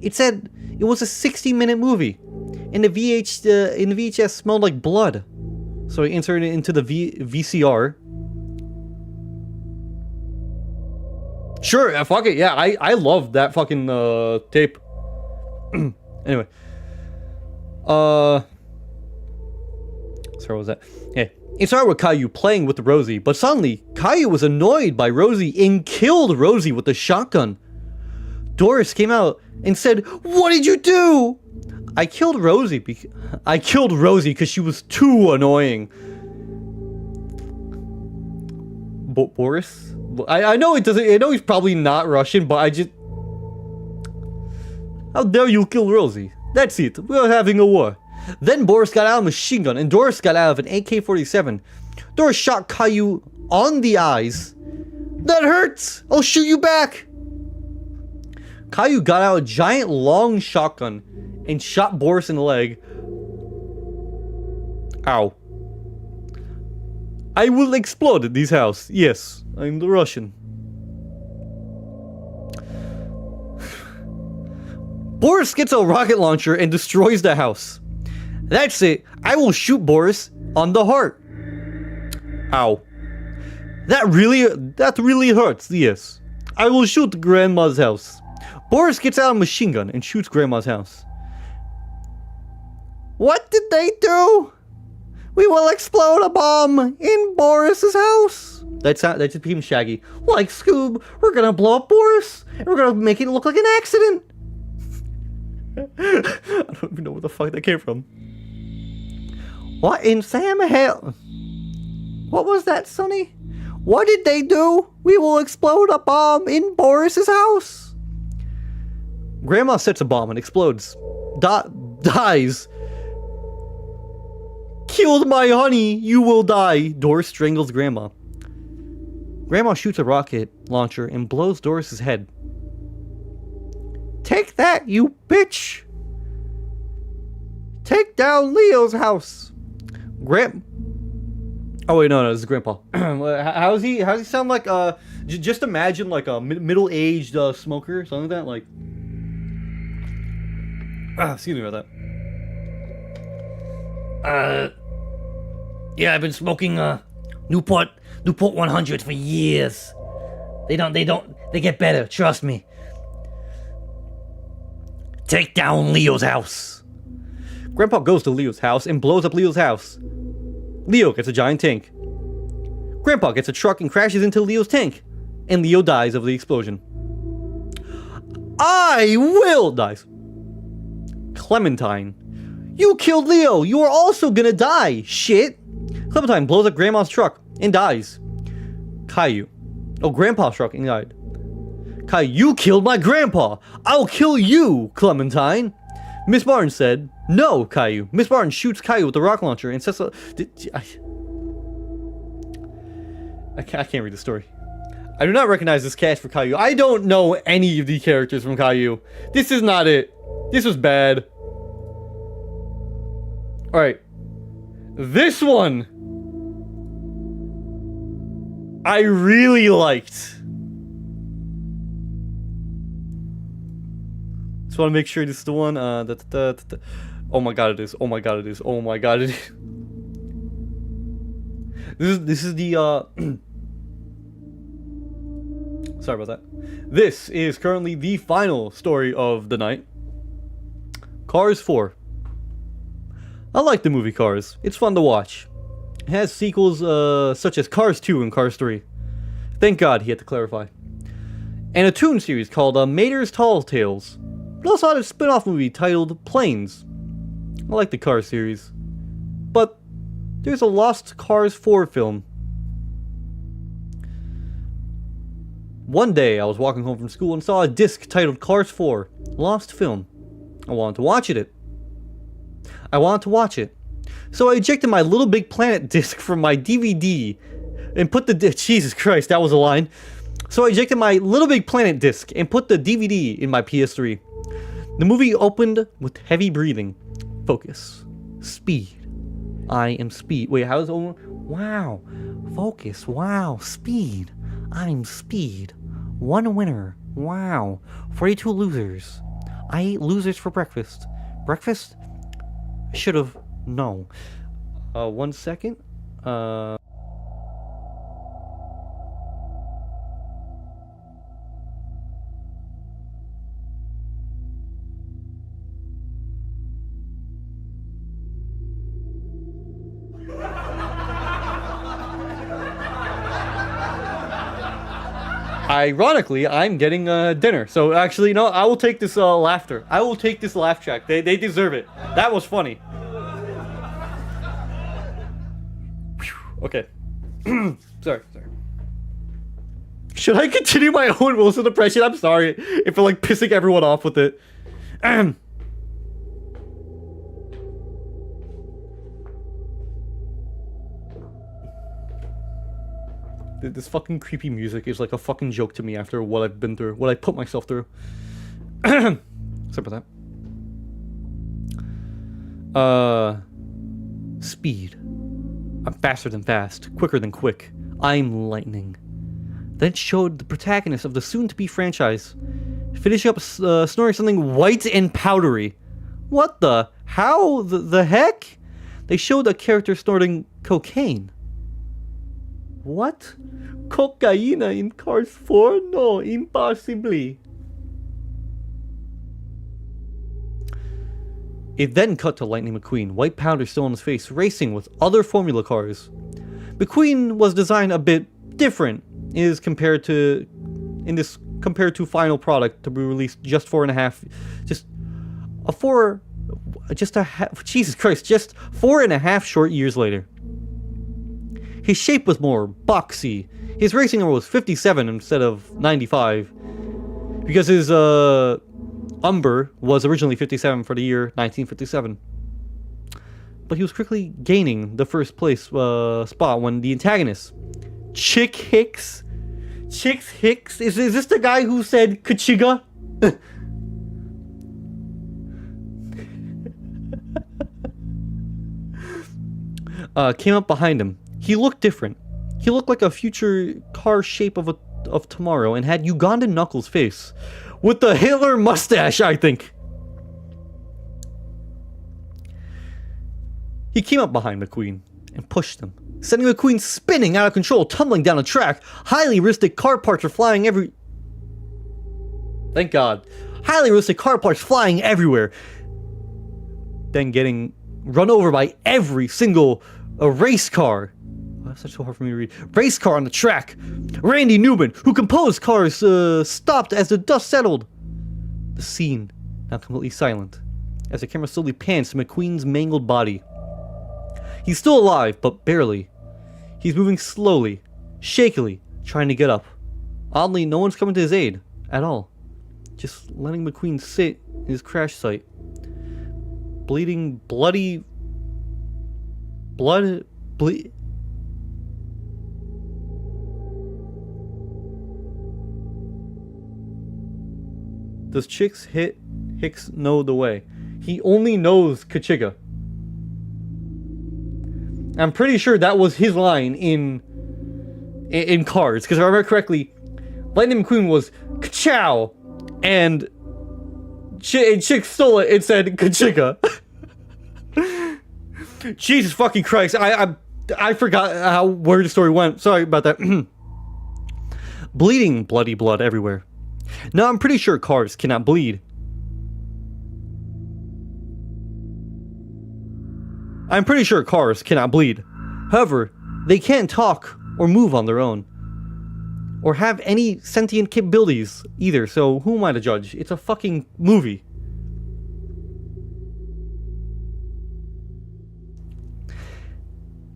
it said it was a 60-minute movie, and the VHS smelled like blood. So I inserted it into the VCR. Sure, fuck it, yeah, I love that fucking tape. Anyway. Sorry, what was that? Yeah. It started with Caillou playing with Rosie, but suddenly, Caillou was annoyed by Rosie and killed Rosie with a shotgun. Doris came out and said, "What did you do?" I killed Rosie because she was too annoying. Boris? I know it doesn't. I know he's probably not Russian, but I just. How dare you kill Rosie? That's it. We're having a war. Then Boris got out of a machine gun, and Doris got out of an AK-47. Doris shot Caillou on the eyes. That hurts! I'll shoot you back! Caillou got out a giant long shotgun and shot Boris in the leg. Ow. I will explode this house. Yes, I'm the Russian. Boris gets a rocket launcher and destroys the house. That's it. I will shoot Boris on the heart. Ow. That really hurts. Yes. I will shoot Grandma's house. Boris gets out a machine gun and shoots Grandma's house. What did they do? We will explode a bomb in Boris's house. That just became Shaggy. Like Scoob, we're gonna blow up Boris and we're gonna make it look like an accident. I don't even know where the fuck that came from. What in Sam hell? What was that, Sonny? What did they do? We will explode a bomb in Boris's house. Grandma sets a bomb and explodes. Dies. Killed my honey, you will die. Doris strangles Grandma. Grandma shoots a rocket launcher and blows Doris's head. Take that, you bitch! Take down Leo's house. Oh wait, no, this is Grandpa. How's he sound like? Just imagine like a middle-aged smoker, something like that. Like, excuse me about that. Yeah, I've been smoking Newport 100 for years. They get better. Trust me. Take down Leo's house. Grandpa goes to Leo's house and blows up Leo's house. Leo gets a giant tank. Grandpa gets a truck and crashes into Leo's tank. And Leo dies of the explosion. Dies. Clementine. You killed Leo. You are also gonna die. Shit. Clementine blows up Grandma's truck and dies. Caillou. Oh, Grandpa's truck and died. Caillou, you killed my grandpa. I'll kill you, Clementine. Miss Martin said, no, Caillou. Miss Martin shoots Caillou with the rocket launcher and says, I can't read the story. I do not recognize this cast for Caillou. I don't know any of the characters from Caillou. This is not it. This was bad. Alright. This one I really liked. Just want to make sure this is the one. Oh my god, it is. Oh my god, it is. Oh my god, it is. This is the sorry about that. This is currently the final story of the night. Cars 4. I like the movie Cars. It's fun to watch. It has sequels such as Cars 2 and Cars 3. Thank God he had to clarify. And a toon series called Mater's Tall Tales. It also had a spin-off movie titled Planes. I like the Cars series. But there's a lost Cars 4 film. One day I was walking home from school and saw a disc titled Cars 4, Lost Film. I wanted to watch it. So I ejected my Little Big Planet disc from my DVD and put the Jesus Christ, that was a line. So I ejected my Little Big Planet disc and put the DVD in my PS3. The movie opened with heavy breathing, focus, speed, I am Speed. Wait, how's it? Wow. Focus. Wow. Speed. I'm Speed. One winner. Wow. 42 losers. I ate losers for breakfast. Breakfast? I should have. No. 1 second. Ironically, I'm getting dinner. So actually, no, I will take this laughter. I will take this laugh track. They deserve it. That was funny. Okay. sorry. Should I continue my own Wilson impression? I'm sorry if I'm like pissing everyone off with it. This fucking creepy music is like a fucking joke to me after what I've been through, what I put myself through. Sorry about that. Speed. I'm faster than fast, quicker than quick. I'm lightning. Then it showed the protagonist of the soon-to-be franchise, finishing up snoring something white and powdery. What the? How the heck? They showed a character snorting cocaine. What? Cocaína in Cars 4? No, impossibly. It then cut to Lightning McQueen, white powder still on his face, racing with other Formula cars. McQueen was designed a bit different compared to final product to be released just 4.5 short years later. His shape was more boxy. His racing number was 57 instead of 95. Because his Umber was originally 57 for the year 1957. But he was quickly gaining the first place spot when the antagonist, Chick Hicks. Is this the guy who said Kachiga? Came up behind him. He looked different. He looked like a future car shape of tomorrow and had Ugandan Knuckles' face. With the Hitler mustache, I think. He came up behind McQueen and pushed him, sending McQueen spinning out of control, tumbling down a track. Highly realistic car parts were flying every... Thank God. Highly realistic car parts flying everywhere. Then getting run over by every single race car. That's such so hard for me to read. Race car on the track. Randy Newman, who composed Cars, stopped as the dust settled. The scene now completely silent as the camera slowly pans to McQueen's mangled body. He's still alive, but barely. He's moving slowly, shakily, trying to get up. Oddly, no one's coming to his aid at all. Just letting McQueen sit in his crash site. Bleeding, bloody... Does Hicks know the way? He only knows Kachiga. I'm pretty sure that was his line in Cars, because if I remember correctly, Lightning McQueen was Kachow, and Chick stole it and said Kachiga. Jesus fucking Christ! I forgot where the story went. Sorry about that. Bleeding, bloody blood everywhere. Now I'm pretty sure cars cannot bleed. However, they can't talk or move on their own. Or have any sentient capabilities either, so who am I to judge? It's a fucking movie.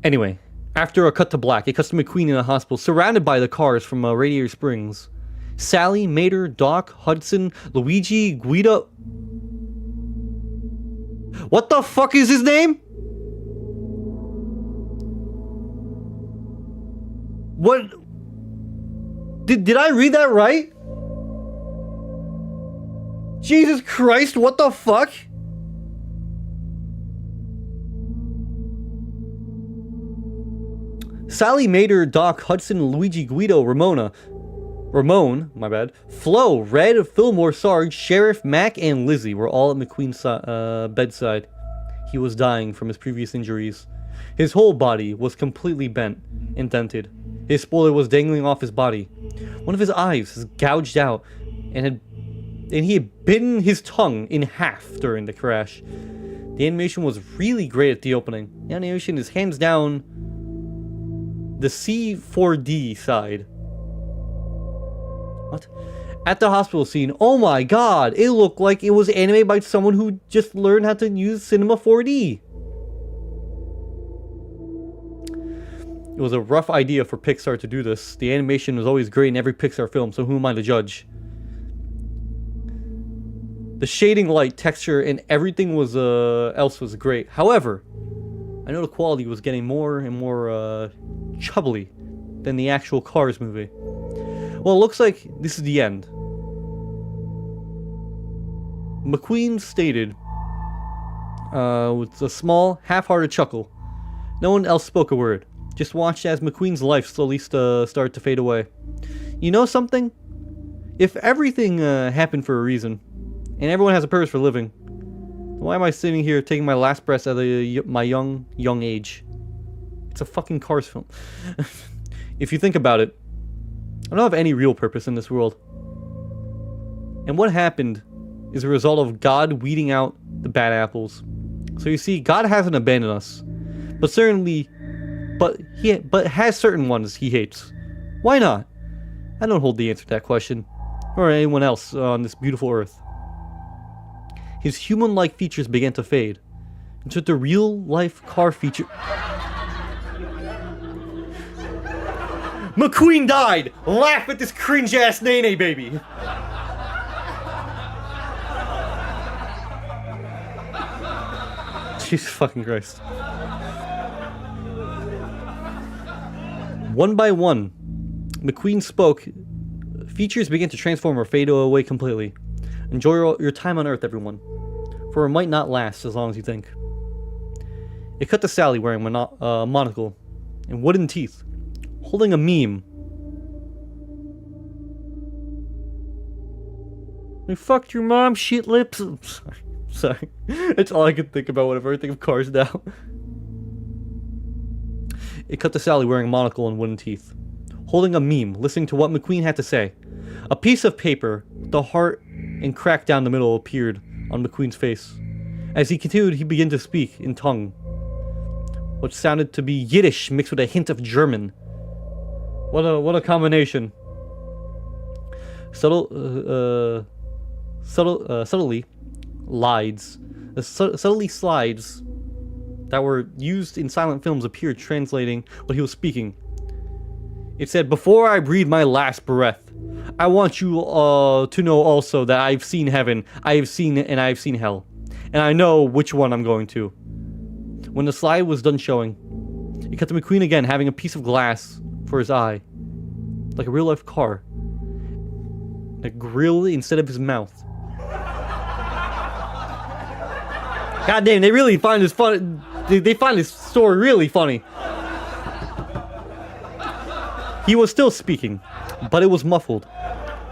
Anyway, after a cut to black, it cuts to McQueen in a hospital, surrounded by the cars from Radiator Springs. Sally, Mater, Doc, Hudson, Luigi, Guido... What the fuck is his name? What? Did I read that right? Jesus Christ, what the fuck? Sally Mater, Doc, Hudson, Luigi, Guido, Ramon, my bad, Flo, Red, Fillmore, Sarge, Sheriff, Mac, and Lizzie were all at McQueen's bedside. He was dying from his previous injuries. His whole body was completely bent and dented. His spoiler was dangling off his body. One of his eyes was gouged out, and he had bitten his tongue in half during the crash. The animation was really great at the opening. The animation is hands down the C4D side. What? At the hospital scene, oh my god, it looked like it was animated by someone who just learned how to use Cinema 4D. It was a rough idea for Pixar to do this. The animation was always great in every Pixar film, so who am I to judge? The shading, light, texture, and everything was else was great. However, I know the quality was getting more and more chubbly than the actual Cars movie. Well, it looks like this is the end. McQueen stated, with a small, half-hearted chuckle. No one else spoke a word. Just watched as McQueen's life slowly started to fade away. You know something? If everything happened for a reason, and everyone has a purpose for living, why am I sitting here taking my last breaths at my young age? It's a fucking Cars film. If you think about it, I don't have any real purpose in this world. And what happened is a result of God weeding out the bad apples. So you see, God hasn't abandoned us, but has certain ones he hates. Why not? I don't hold the answer to that question, or anyone else on this beautiful earth. His human-like features began to fade into the real-life car feature. McQueen died! Laugh at this cringe-ass Nene baby! Jesus fucking Christ. One by one, McQueen spoke. Features began to transform or fade away completely. Enjoy your time on Earth, everyone, for it might not last as long as you think. It cut to Sally wearing a monocle and wooden teeth, holding a meme. I fucked your mom, shit lips. Sorry. That's all I can think about whenever I think of Cars now. It cut to Sally wearing a monocle and wooden teeth, holding a meme, listening to what McQueen had to say. A piece of paper, the heart and crack down the middle appeared on McQueen's face. As he continued, he began to speak in tongue, which sounded to be Yiddish mixed with a hint of German. What a combination. Subtly slides that were used in silent films appeared translating what he was speaking. It said, "Before I breathe my last breath, I want you to know also that I've seen heaven, I have seen hell, and I know which one I'm going to." When the slide was done showing, it cut to McQueen again having a piece of glass for his eye, like a real-life car, a grill instead of his mouth. God damn, they really find this fun. They find this story really funny. He was still speaking, but it was muffled.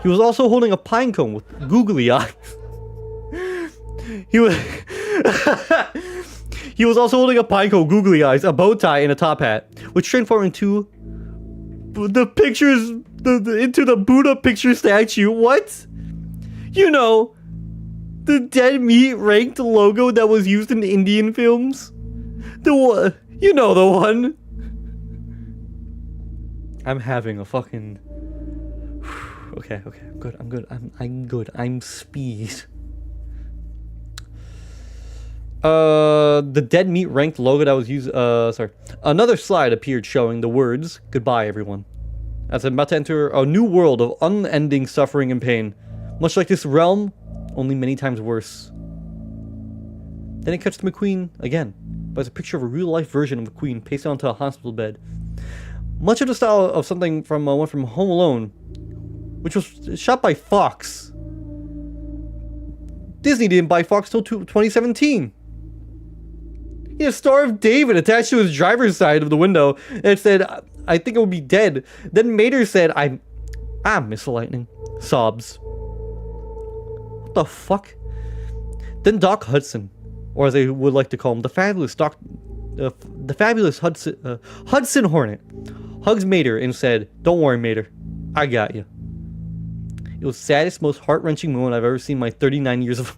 He was also holding a pine cone with googly eyes. He was also holding a pine cone, googly eyes, a bow tie, and a top hat, which transformed into the pictures, into the Buddha picture statue. What? You know, the dead meat ranked logo that was used in Indian films. The one, you know the one. I'm having a fucking. Okay, I'm good. I'm speed. The dead meat ranked logo that was used. Sorry. Another slide appeared showing the words "Goodbye, everyone," as I'm about to enter a new world of unending suffering and pain, much like this realm, only many times worse. Then it cuts to McQueen again, but it's a picture of a real-life version of McQueen pasted onto a hospital bed. Much of the style of something from one from Home Alone, which was shot by Fox. Disney didn't buy Fox till 2017. He had a Star of David attached to his driver's side of the window, and it said, "I think it would be dead." Then Mater said, I'm Miss Lightning." Sobs. What the fuck? Then Doc Hudson, or as they would like to call him, the fabulous Hudson Hornet, hugs Mater and said, "Don't worry, Mater. I got you." It was the saddest, most heart-wrenching moment I've ever seen in my 39 years of...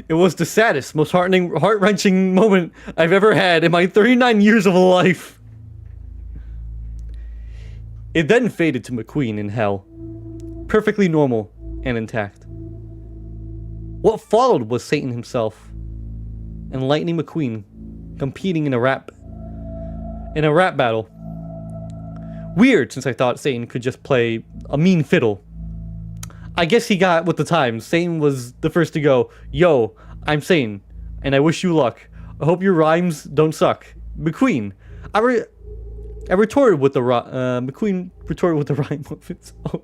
It was the saddest, most heart-wrenching moment I've ever had in my 39 years of life. It then faded to McQueen in hell, perfectly normal and intact. What followed was Satan himself and Lightning McQueen competing in a rap battle. Weird, since I thought Satan could just play a mean fiddle. I guess he got with the times. Satan was the first to go, "Yo, I'm Satan, and I wish you luck. I hope your rhymes don't suck." McQueen. I retorted with the McQueen retorted with the rhyme of its own.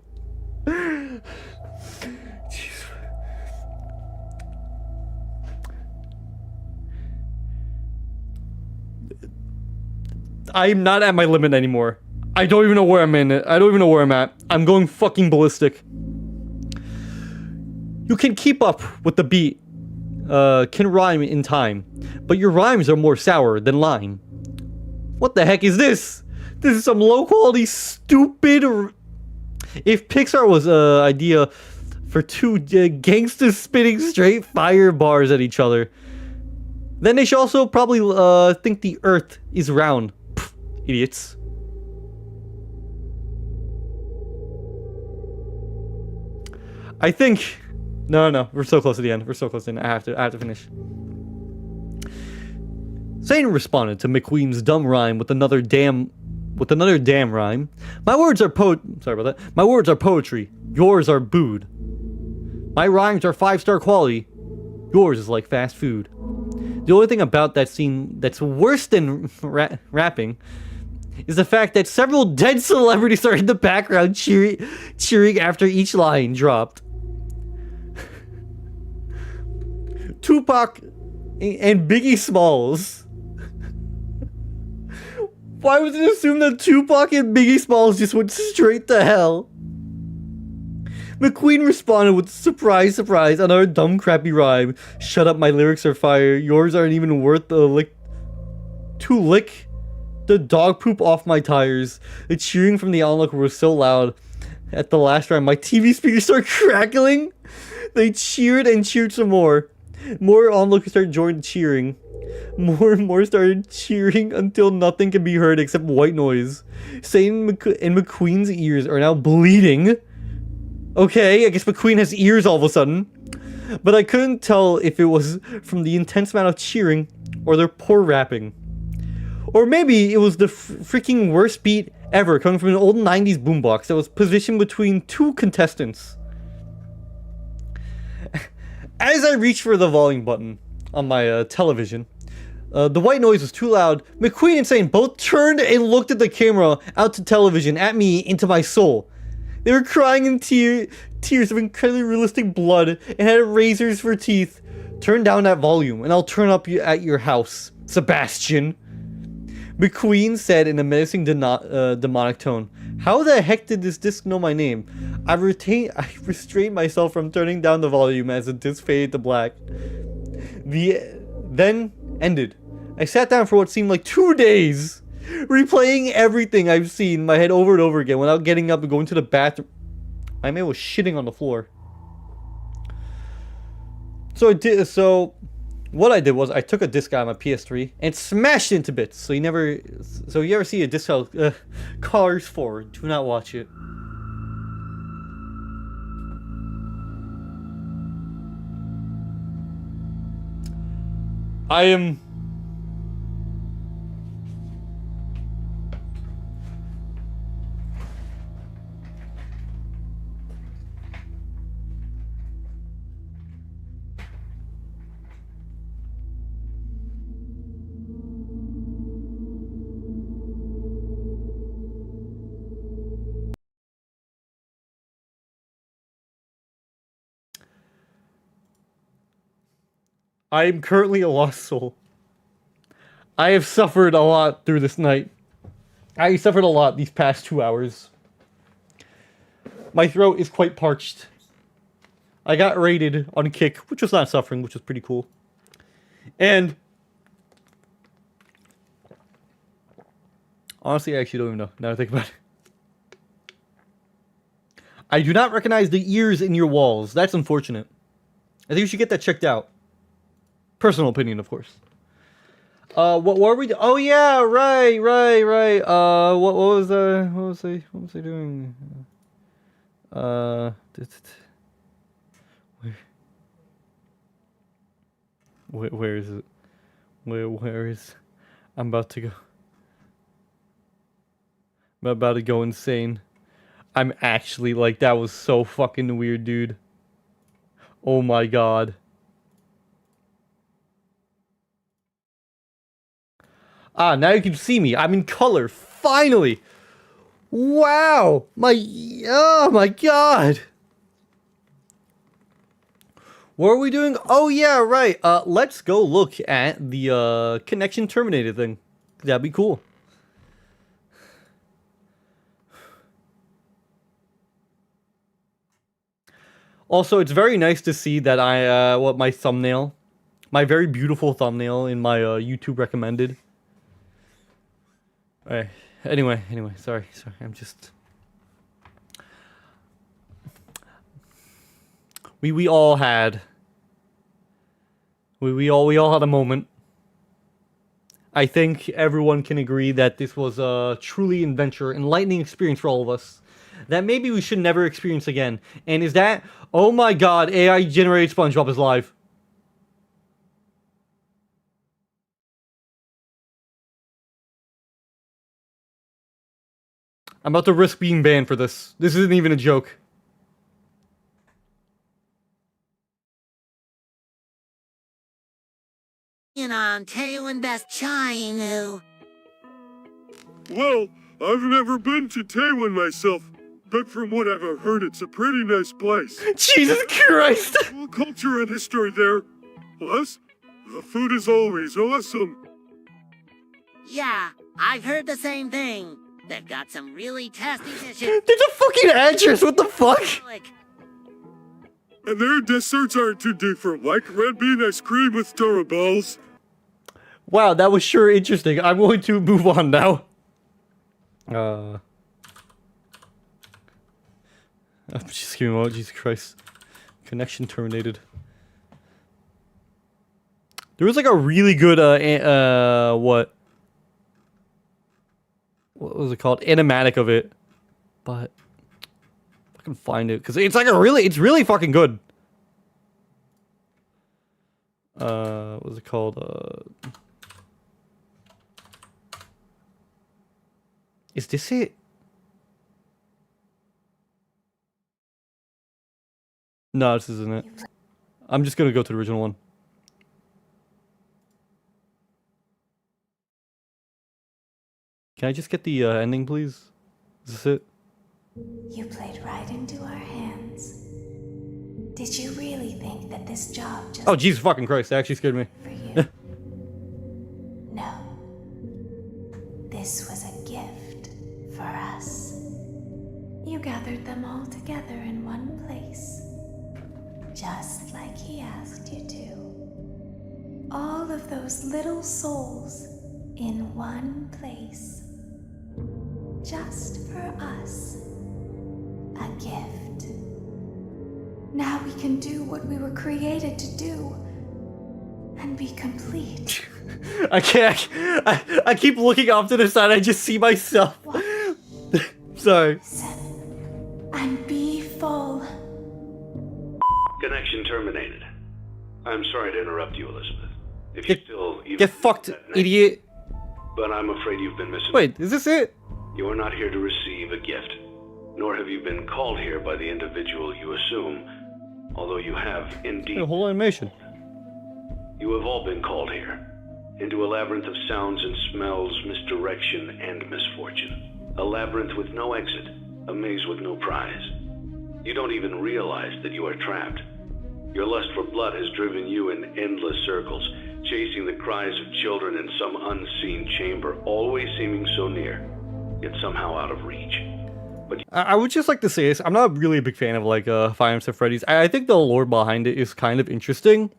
Jeez. I'm not at my limit anymore. I don't even know where I'm in it. I don't even know where I'm at. I'm going fucking ballistic. You can keep up with the beat, can rhyme in time, but your rhymes are more sour than lime. What the heck is this? This is some low-quality, stupid... If Pixar was an idea for two gangsters spitting straight fire bars at each other, then they should also probably think the Earth is round. Pfft, idiots. I think... No, we're so close to the end. We're so close to the end. I have to finish. Satan responded to McQueen's dumb rhyme with another damn rhyme. My words are poetry. Yours are booed. My rhymes are 5-star quality. Yours is like fast food. The only thing about that scene that's worse than rapping is the fact that several dead celebrities are in the background cheering after each line dropped. Tupac and Biggie Smalls. Why was it assumed that Tupac and Biggie Smalls just went straight to hell? McQueen responded with surprise, another dumb crappy rhyme. "Shut up, my lyrics are fire. Yours aren't even worth the lick to lick the dog poop off my tires." The cheering from the onlooker was so loud at the last rhyme, my TV speakers started crackling. They cheered and cheered some more. More onlookers started joining cheering. More and more started cheering until nothing could be heard except white noise. Satan and McQueen's ears are now bleeding. Okay, I guess McQueen has ears all of a sudden. But I couldn't tell if it was from the intense amount of cheering or their poor rapping. Or maybe it was the freaking worst beat ever coming from an old 90s boombox that was positioned between two contestants. As I reached for the volume button on my television, the white noise was too loud. McQueen and Satan both turned and looked at the camera, out to television, at me, into my soul. They were crying in tears of incredibly realistic blood and had razors for teeth. "Turn down that volume and I'll turn up at your house, Sebastian." McQueen said in a menacing demonic tone. How the heck did this disc know my name? I restrained myself from turning down the volume as the disc faded to black. Then ended. I sat down for what seemed like 2 days, replaying everything I've seen in my head over and over again without getting up and going to the bathroom. My man was shitting on the floor. So what I did was I took a disc out of my PS3 and smashed it into bits. So you ever see a disc out Cars 4, do not watch it. I am I am currently a lost soul. I have suffered a lot through this night. I suffered a lot these past 2 hours. My throat is quite parched. I got raided on Kick, which was not suffering, which was pretty cool. And honestly, I actually don't even know, now that I think about it. I do not recognize the ears in your walls. That's unfortunate. I think you should get that checked out. Personal opinion, of course. What were we oh yeah, right. What was I doing? Where is it? Where is... I'm about to go. I'm about to go insane. I'm actually like, that was so fucking weird, dude. Oh my god. Ah, now you can see me. I'm in color, finally. Wow. Oh my god. What are we doing? Oh yeah, right. Let's go look at the connection terminated thing. That'd be cool. Also, it's very nice to see that my thumbnail, my very beautiful thumbnail in my YouTube recommended. Alright. Anyway, sorry. I'm just... We all had... We all had a moment. I think everyone can agree that this was a truly enlightening experience for all of us. That maybe we should never experience again. And is that... Oh my god, AI generated SpongeBob is live. I'm about to risk being banned for this. This isn't even a joke. On Taiwan best China. Well, I've never been to Taiwan myself, but from what I've heard, it's a pretty nice place. Jesus Christ! Well, culture and history there. Plus, the food is always awesome. Yeah, I've heard the same thing. They've got some really tasty dishes. There's a fucking address, what the fuck? And their desserts aren't too different, like red bean ice cream with Dora balls. Wow, that was sure interesting. I'm going to move on now. I'm just kidding. Oh, Jesus Christ. Connection terminated. There was like a really good, what was it called? Animatic of it. But I can find it, because it's like it's really fucking good. What was it called? Is this it? No, this isn't it. I'm just gonna go to the original one. Can I just get the ending, please? Is this it? You played right into our hands. Did you really think that this job just... Oh, Jesus fucking Christ, that actually scared me. ...for you? No. This was a gift for us. You gathered them all together in one place. Just like he asked you to. All of those little souls in one place. Just for us. A gift. Now we can do what we were created to do. And be complete. I can't. I keep looking off to the side. I just see myself. Sorry. Listen. And be full. Connection terminated. I'm sorry to interrupt you, Elizabeth. If Get- you still even Get fucked, idiot. But I'm afraid you've been missing. Wait, is this it? You are not here to receive a gift, nor have you been called here by the individual you assume, although you have indeed. A whole animation. You have all been called here, into a labyrinth of sounds and smells, misdirection, and misfortune. A labyrinth with no exit, a maze with no prize. You don't even realize that you are trapped. Your lust for blood has driven you in endless circles, chasing the cries of children in some unseen chamber, always seeming so near, yet somehow out of reach. I would just like to say this. I'm not really a big fan of like Five Nights at Freddy's. I think the lore behind it is kind of interesting,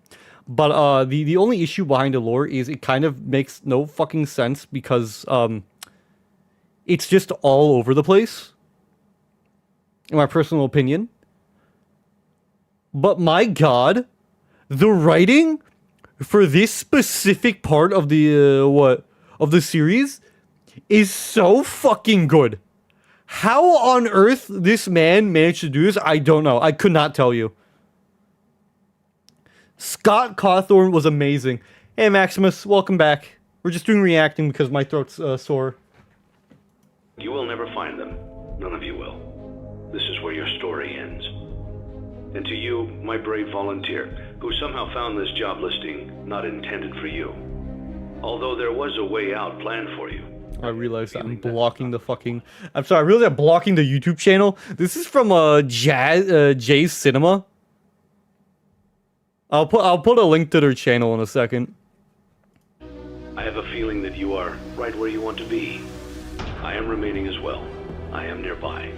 but the only issue behind the lore is it kind of makes no fucking sense because it's just all over the place, in my personal opinion. But my god, the writing for this specific part of the of the series is so fucking good. How on earth this man managed to do this, I don't know. I could not tell you. Scott Cawthorn was amazing. Hey Maximus, welcome back. We're just doing reacting because my throat's sore. You will never find them. None of you will. This is where your story ends. And to you, my brave volunteer, who somehow found this job listing not intended for you. Although there was a way out planned for you. I realized I'm blocking the fucking... I'm sorry, I realized I'm blocking the YouTube channel. This is from Jay's Cinema. I'll put a link to their channel in a second. I have a feeling that you are right where you want to be. I am remaining as well. I am nearby.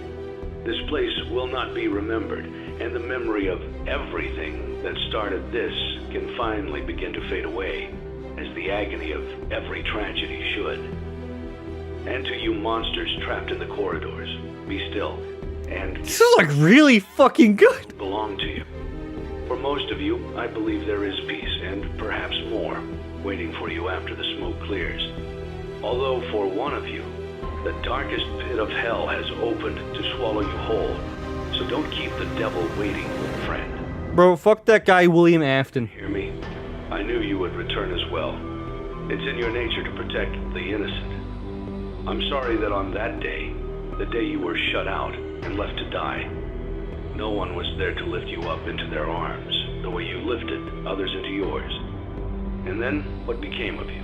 This place will not be remembered, and the memory of everything that started this can finally begin to fade away, as the agony of every tragedy should. And to you monsters trapped in the corridors, be still, and This is like really fucking good. belong to you. For most of you, I believe there is peace, and perhaps more, waiting for you after the smoke clears. Although for one of you, the darkest pit of hell has opened to swallow you whole. So don't keep the devil waiting, friend. Bro, fuck that guy William Afton. Hear me? I knew you would return as well. It's in your nature to protect the innocent. I'm sorry that on that day, the day you were shut out and left to die, no one was there to lift you up into their arms, the way you lifted others into yours. And then, what became of you?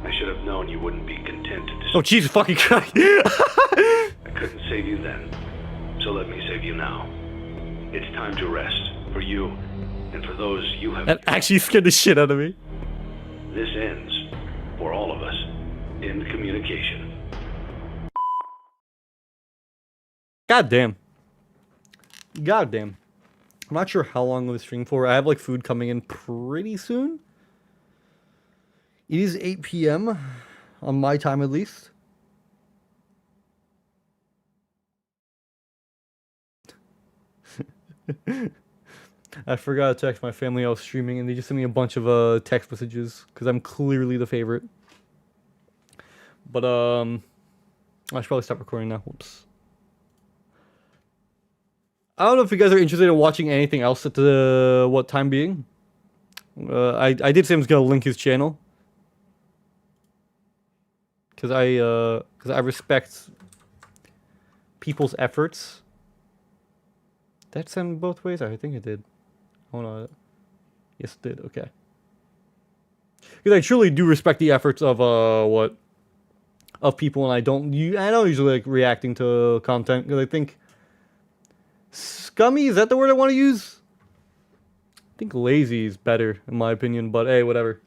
I should have known you wouldn't be content to... Oh, Jesus fucking Christ. I couldn't save you then, so let me save you now. It's time to rest, for you, and for those you have... That actually scared the shit out of me. This ends, for all of us, in communication. God damn. God damn. I'm not sure how long I'm streaming for. I have like food coming in pretty soon. It is 8 p.m. on my time at least. I forgot to text my family I was streaming and they just sent me a bunch of text messages because I'm clearly the favorite. But I should probably stop recording now. Whoops. I don't know if you guys are interested in watching anything else at the what time being. I did say I was gonna link his channel because I respect people's efforts. Did that send both ways? I think it did. Hold on. Yes, it did. Okay. Because I truly do respect the efforts of of people, and I don't usually like reacting to content because I think scummy, is that the word I want to use? I think lazy is better in my opinion, but hey, whatever.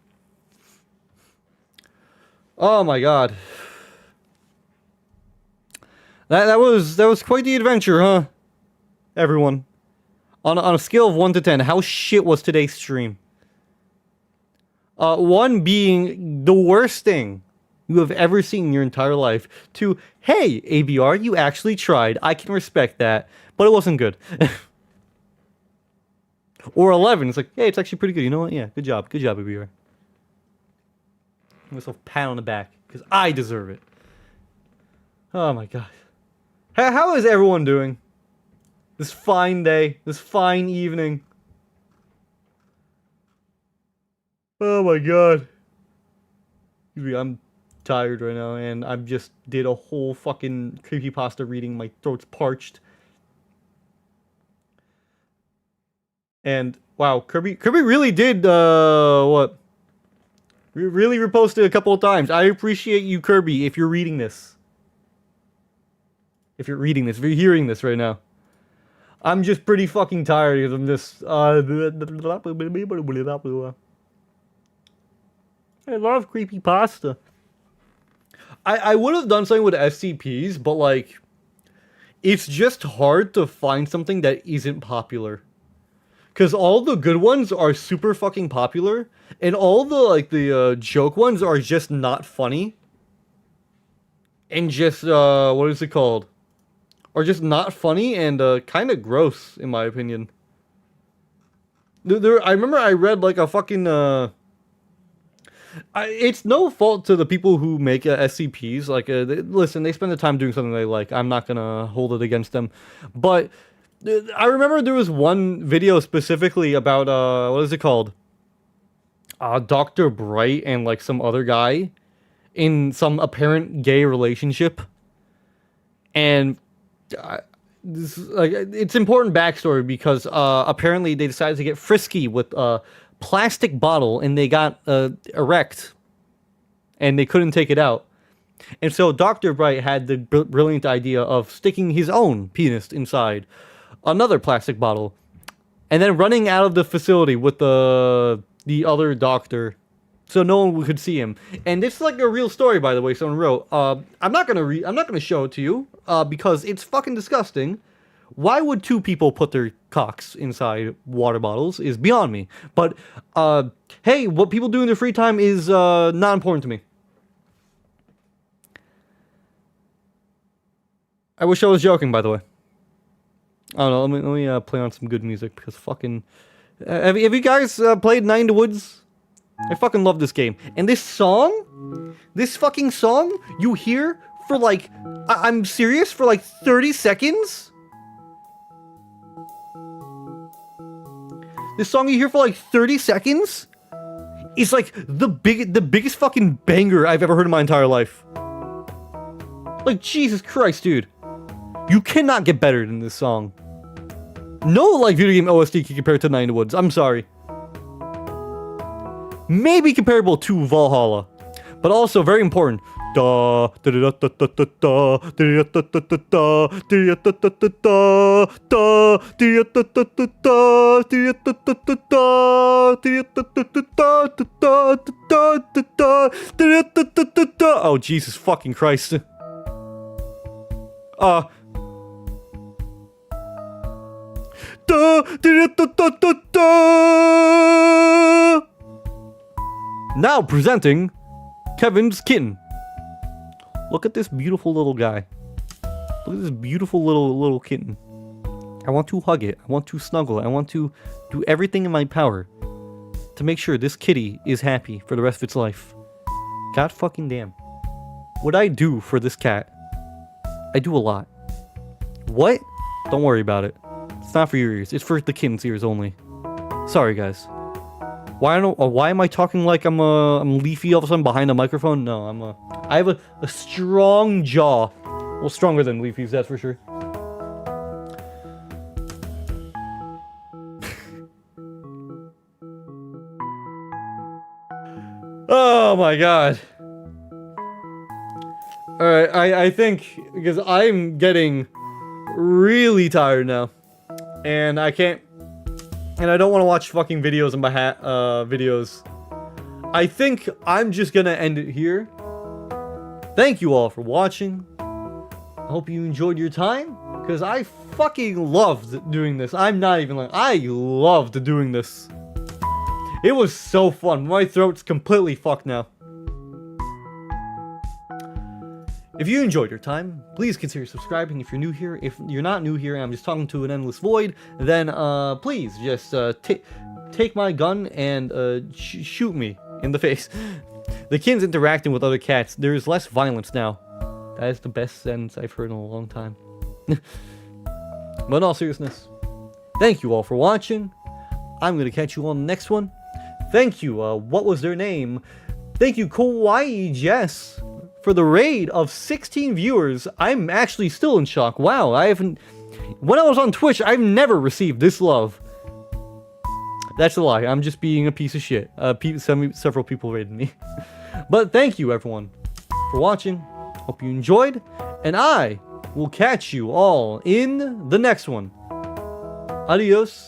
Oh my god. That was quite the adventure, huh? Everyone. On a scale of 1 to 10, how shit was today's stream? 1 being the worst thing you have ever seen in your entire life. 2, hey, ABR, you actually tried. I can respect that, but it wasn't good. Or 11, it's like, hey, it's actually pretty good. You know what? Yeah, good job. Good job, ABR. Give myself a pat on the back, because I deserve it. Oh my god. How is everyone doing? This fine day, this fine evening. Oh my god. I'm tired right now, and I just did a whole fucking creepypasta reading. My throat's parched. And wow, Kirby really did what? Really reposted a couple of times. I appreciate you, Kirby, if you're reading this. If you're reading this, if you're hearing this right now. I'm just pretty fucking tired of this. I love creepypasta. I would have done something with SCPs, but like, it's just hard to find something that isn't popular. Because all the good ones are super fucking popular, and all the, like, the joke ones are just not funny. And just, what is it called? Are just not funny and, kind of gross, in my opinion. I remember I read, like, a fucking, it's no fault to the people who make SCPs. Like, listen, they spend the time doing something they like. I'm not gonna hold it against them. But I remember there was one video specifically about, what is it called? Dr. Bright and, like, some other guy in some apparent gay relationship. And this is, like, it's important backstory because apparently they decided to get frisky with a plastic bottle and they got erect and they couldn't take it out. And so Dr. Bright had the brilliant idea of sticking his own penis inside another plastic bottle and then running out of the facility with the other doctor so no one could see him. And it's like a real story, by the way, someone wrote. I'm not gonna show it to you because it's fucking disgusting. Why would two people put their cocks inside water bottles is beyond me. But hey, what people do in their free time is not important to me. I wish I was joking, by the way. I don't know. Let me play on some good music because fucking. Have you guys played Nine to Woods? I fucking love this game. And this fucking song, you hear for like, I'm serious, for like 30 seconds? This song you hear for like 30 seconds is like the biggest fucking banger I've ever heard in my entire life. Like, Jesus Christ, dude. You cannot get better than this song. No, like, video game OST can compare to Nine in the Woods. I'm sorry. Maybe comparable to Valhalla. But also, very important. Oh, Jesus fucking Christ. Now presenting Kevin's kitten. Look at this beautiful little guy. Look at this beautiful little kitten. I want to hug it. I want to snuggle it. I want to do everything in my power to make sure this kitty is happy for the rest of its life. God fucking damn. What I do for this cat, I do a lot. What? Don't worry about it. It's not for your ears. It's for the kitten's ears only. Sorry, guys. Why am I talking like I'm leafy all of a sudden behind a microphone? No, I have a strong jaw. Well, stronger than Leafy's, that's for sure. Oh my god. Alright, I think, because I'm getting really tired now. And I can't, and I don't want to watch fucking videos on my videos. I think I'm just gonna end it here. Thank you all for watching. I hope you enjoyed your time, because I fucking loved doing this. I'm not even like, I loved doing this. It was so fun. My throat's completely fucked now. If you enjoyed your time, please consider subscribing if you're new here. If you're not new here and I'm just talking to an endless void, then please just take my gun and shoot me in the face. The kitten's interacting with other cats. There is less violence now. That is the best sentence I've heard in a long time. But in all seriousness, thank you all for watching. I'm going to catch you on the next one. Thank you, what was their name? Thank you, Kawaii Jess, for the raid of 16 viewers. I'm actually still in shock. Wow, when I was on Twitch, I've never received this love. That's a lie. I'm just being a piece of shit. Several people raided me. But thank you, everyone, for watching. Hope you enjoyed. And I will catch you all in the next one. Adios.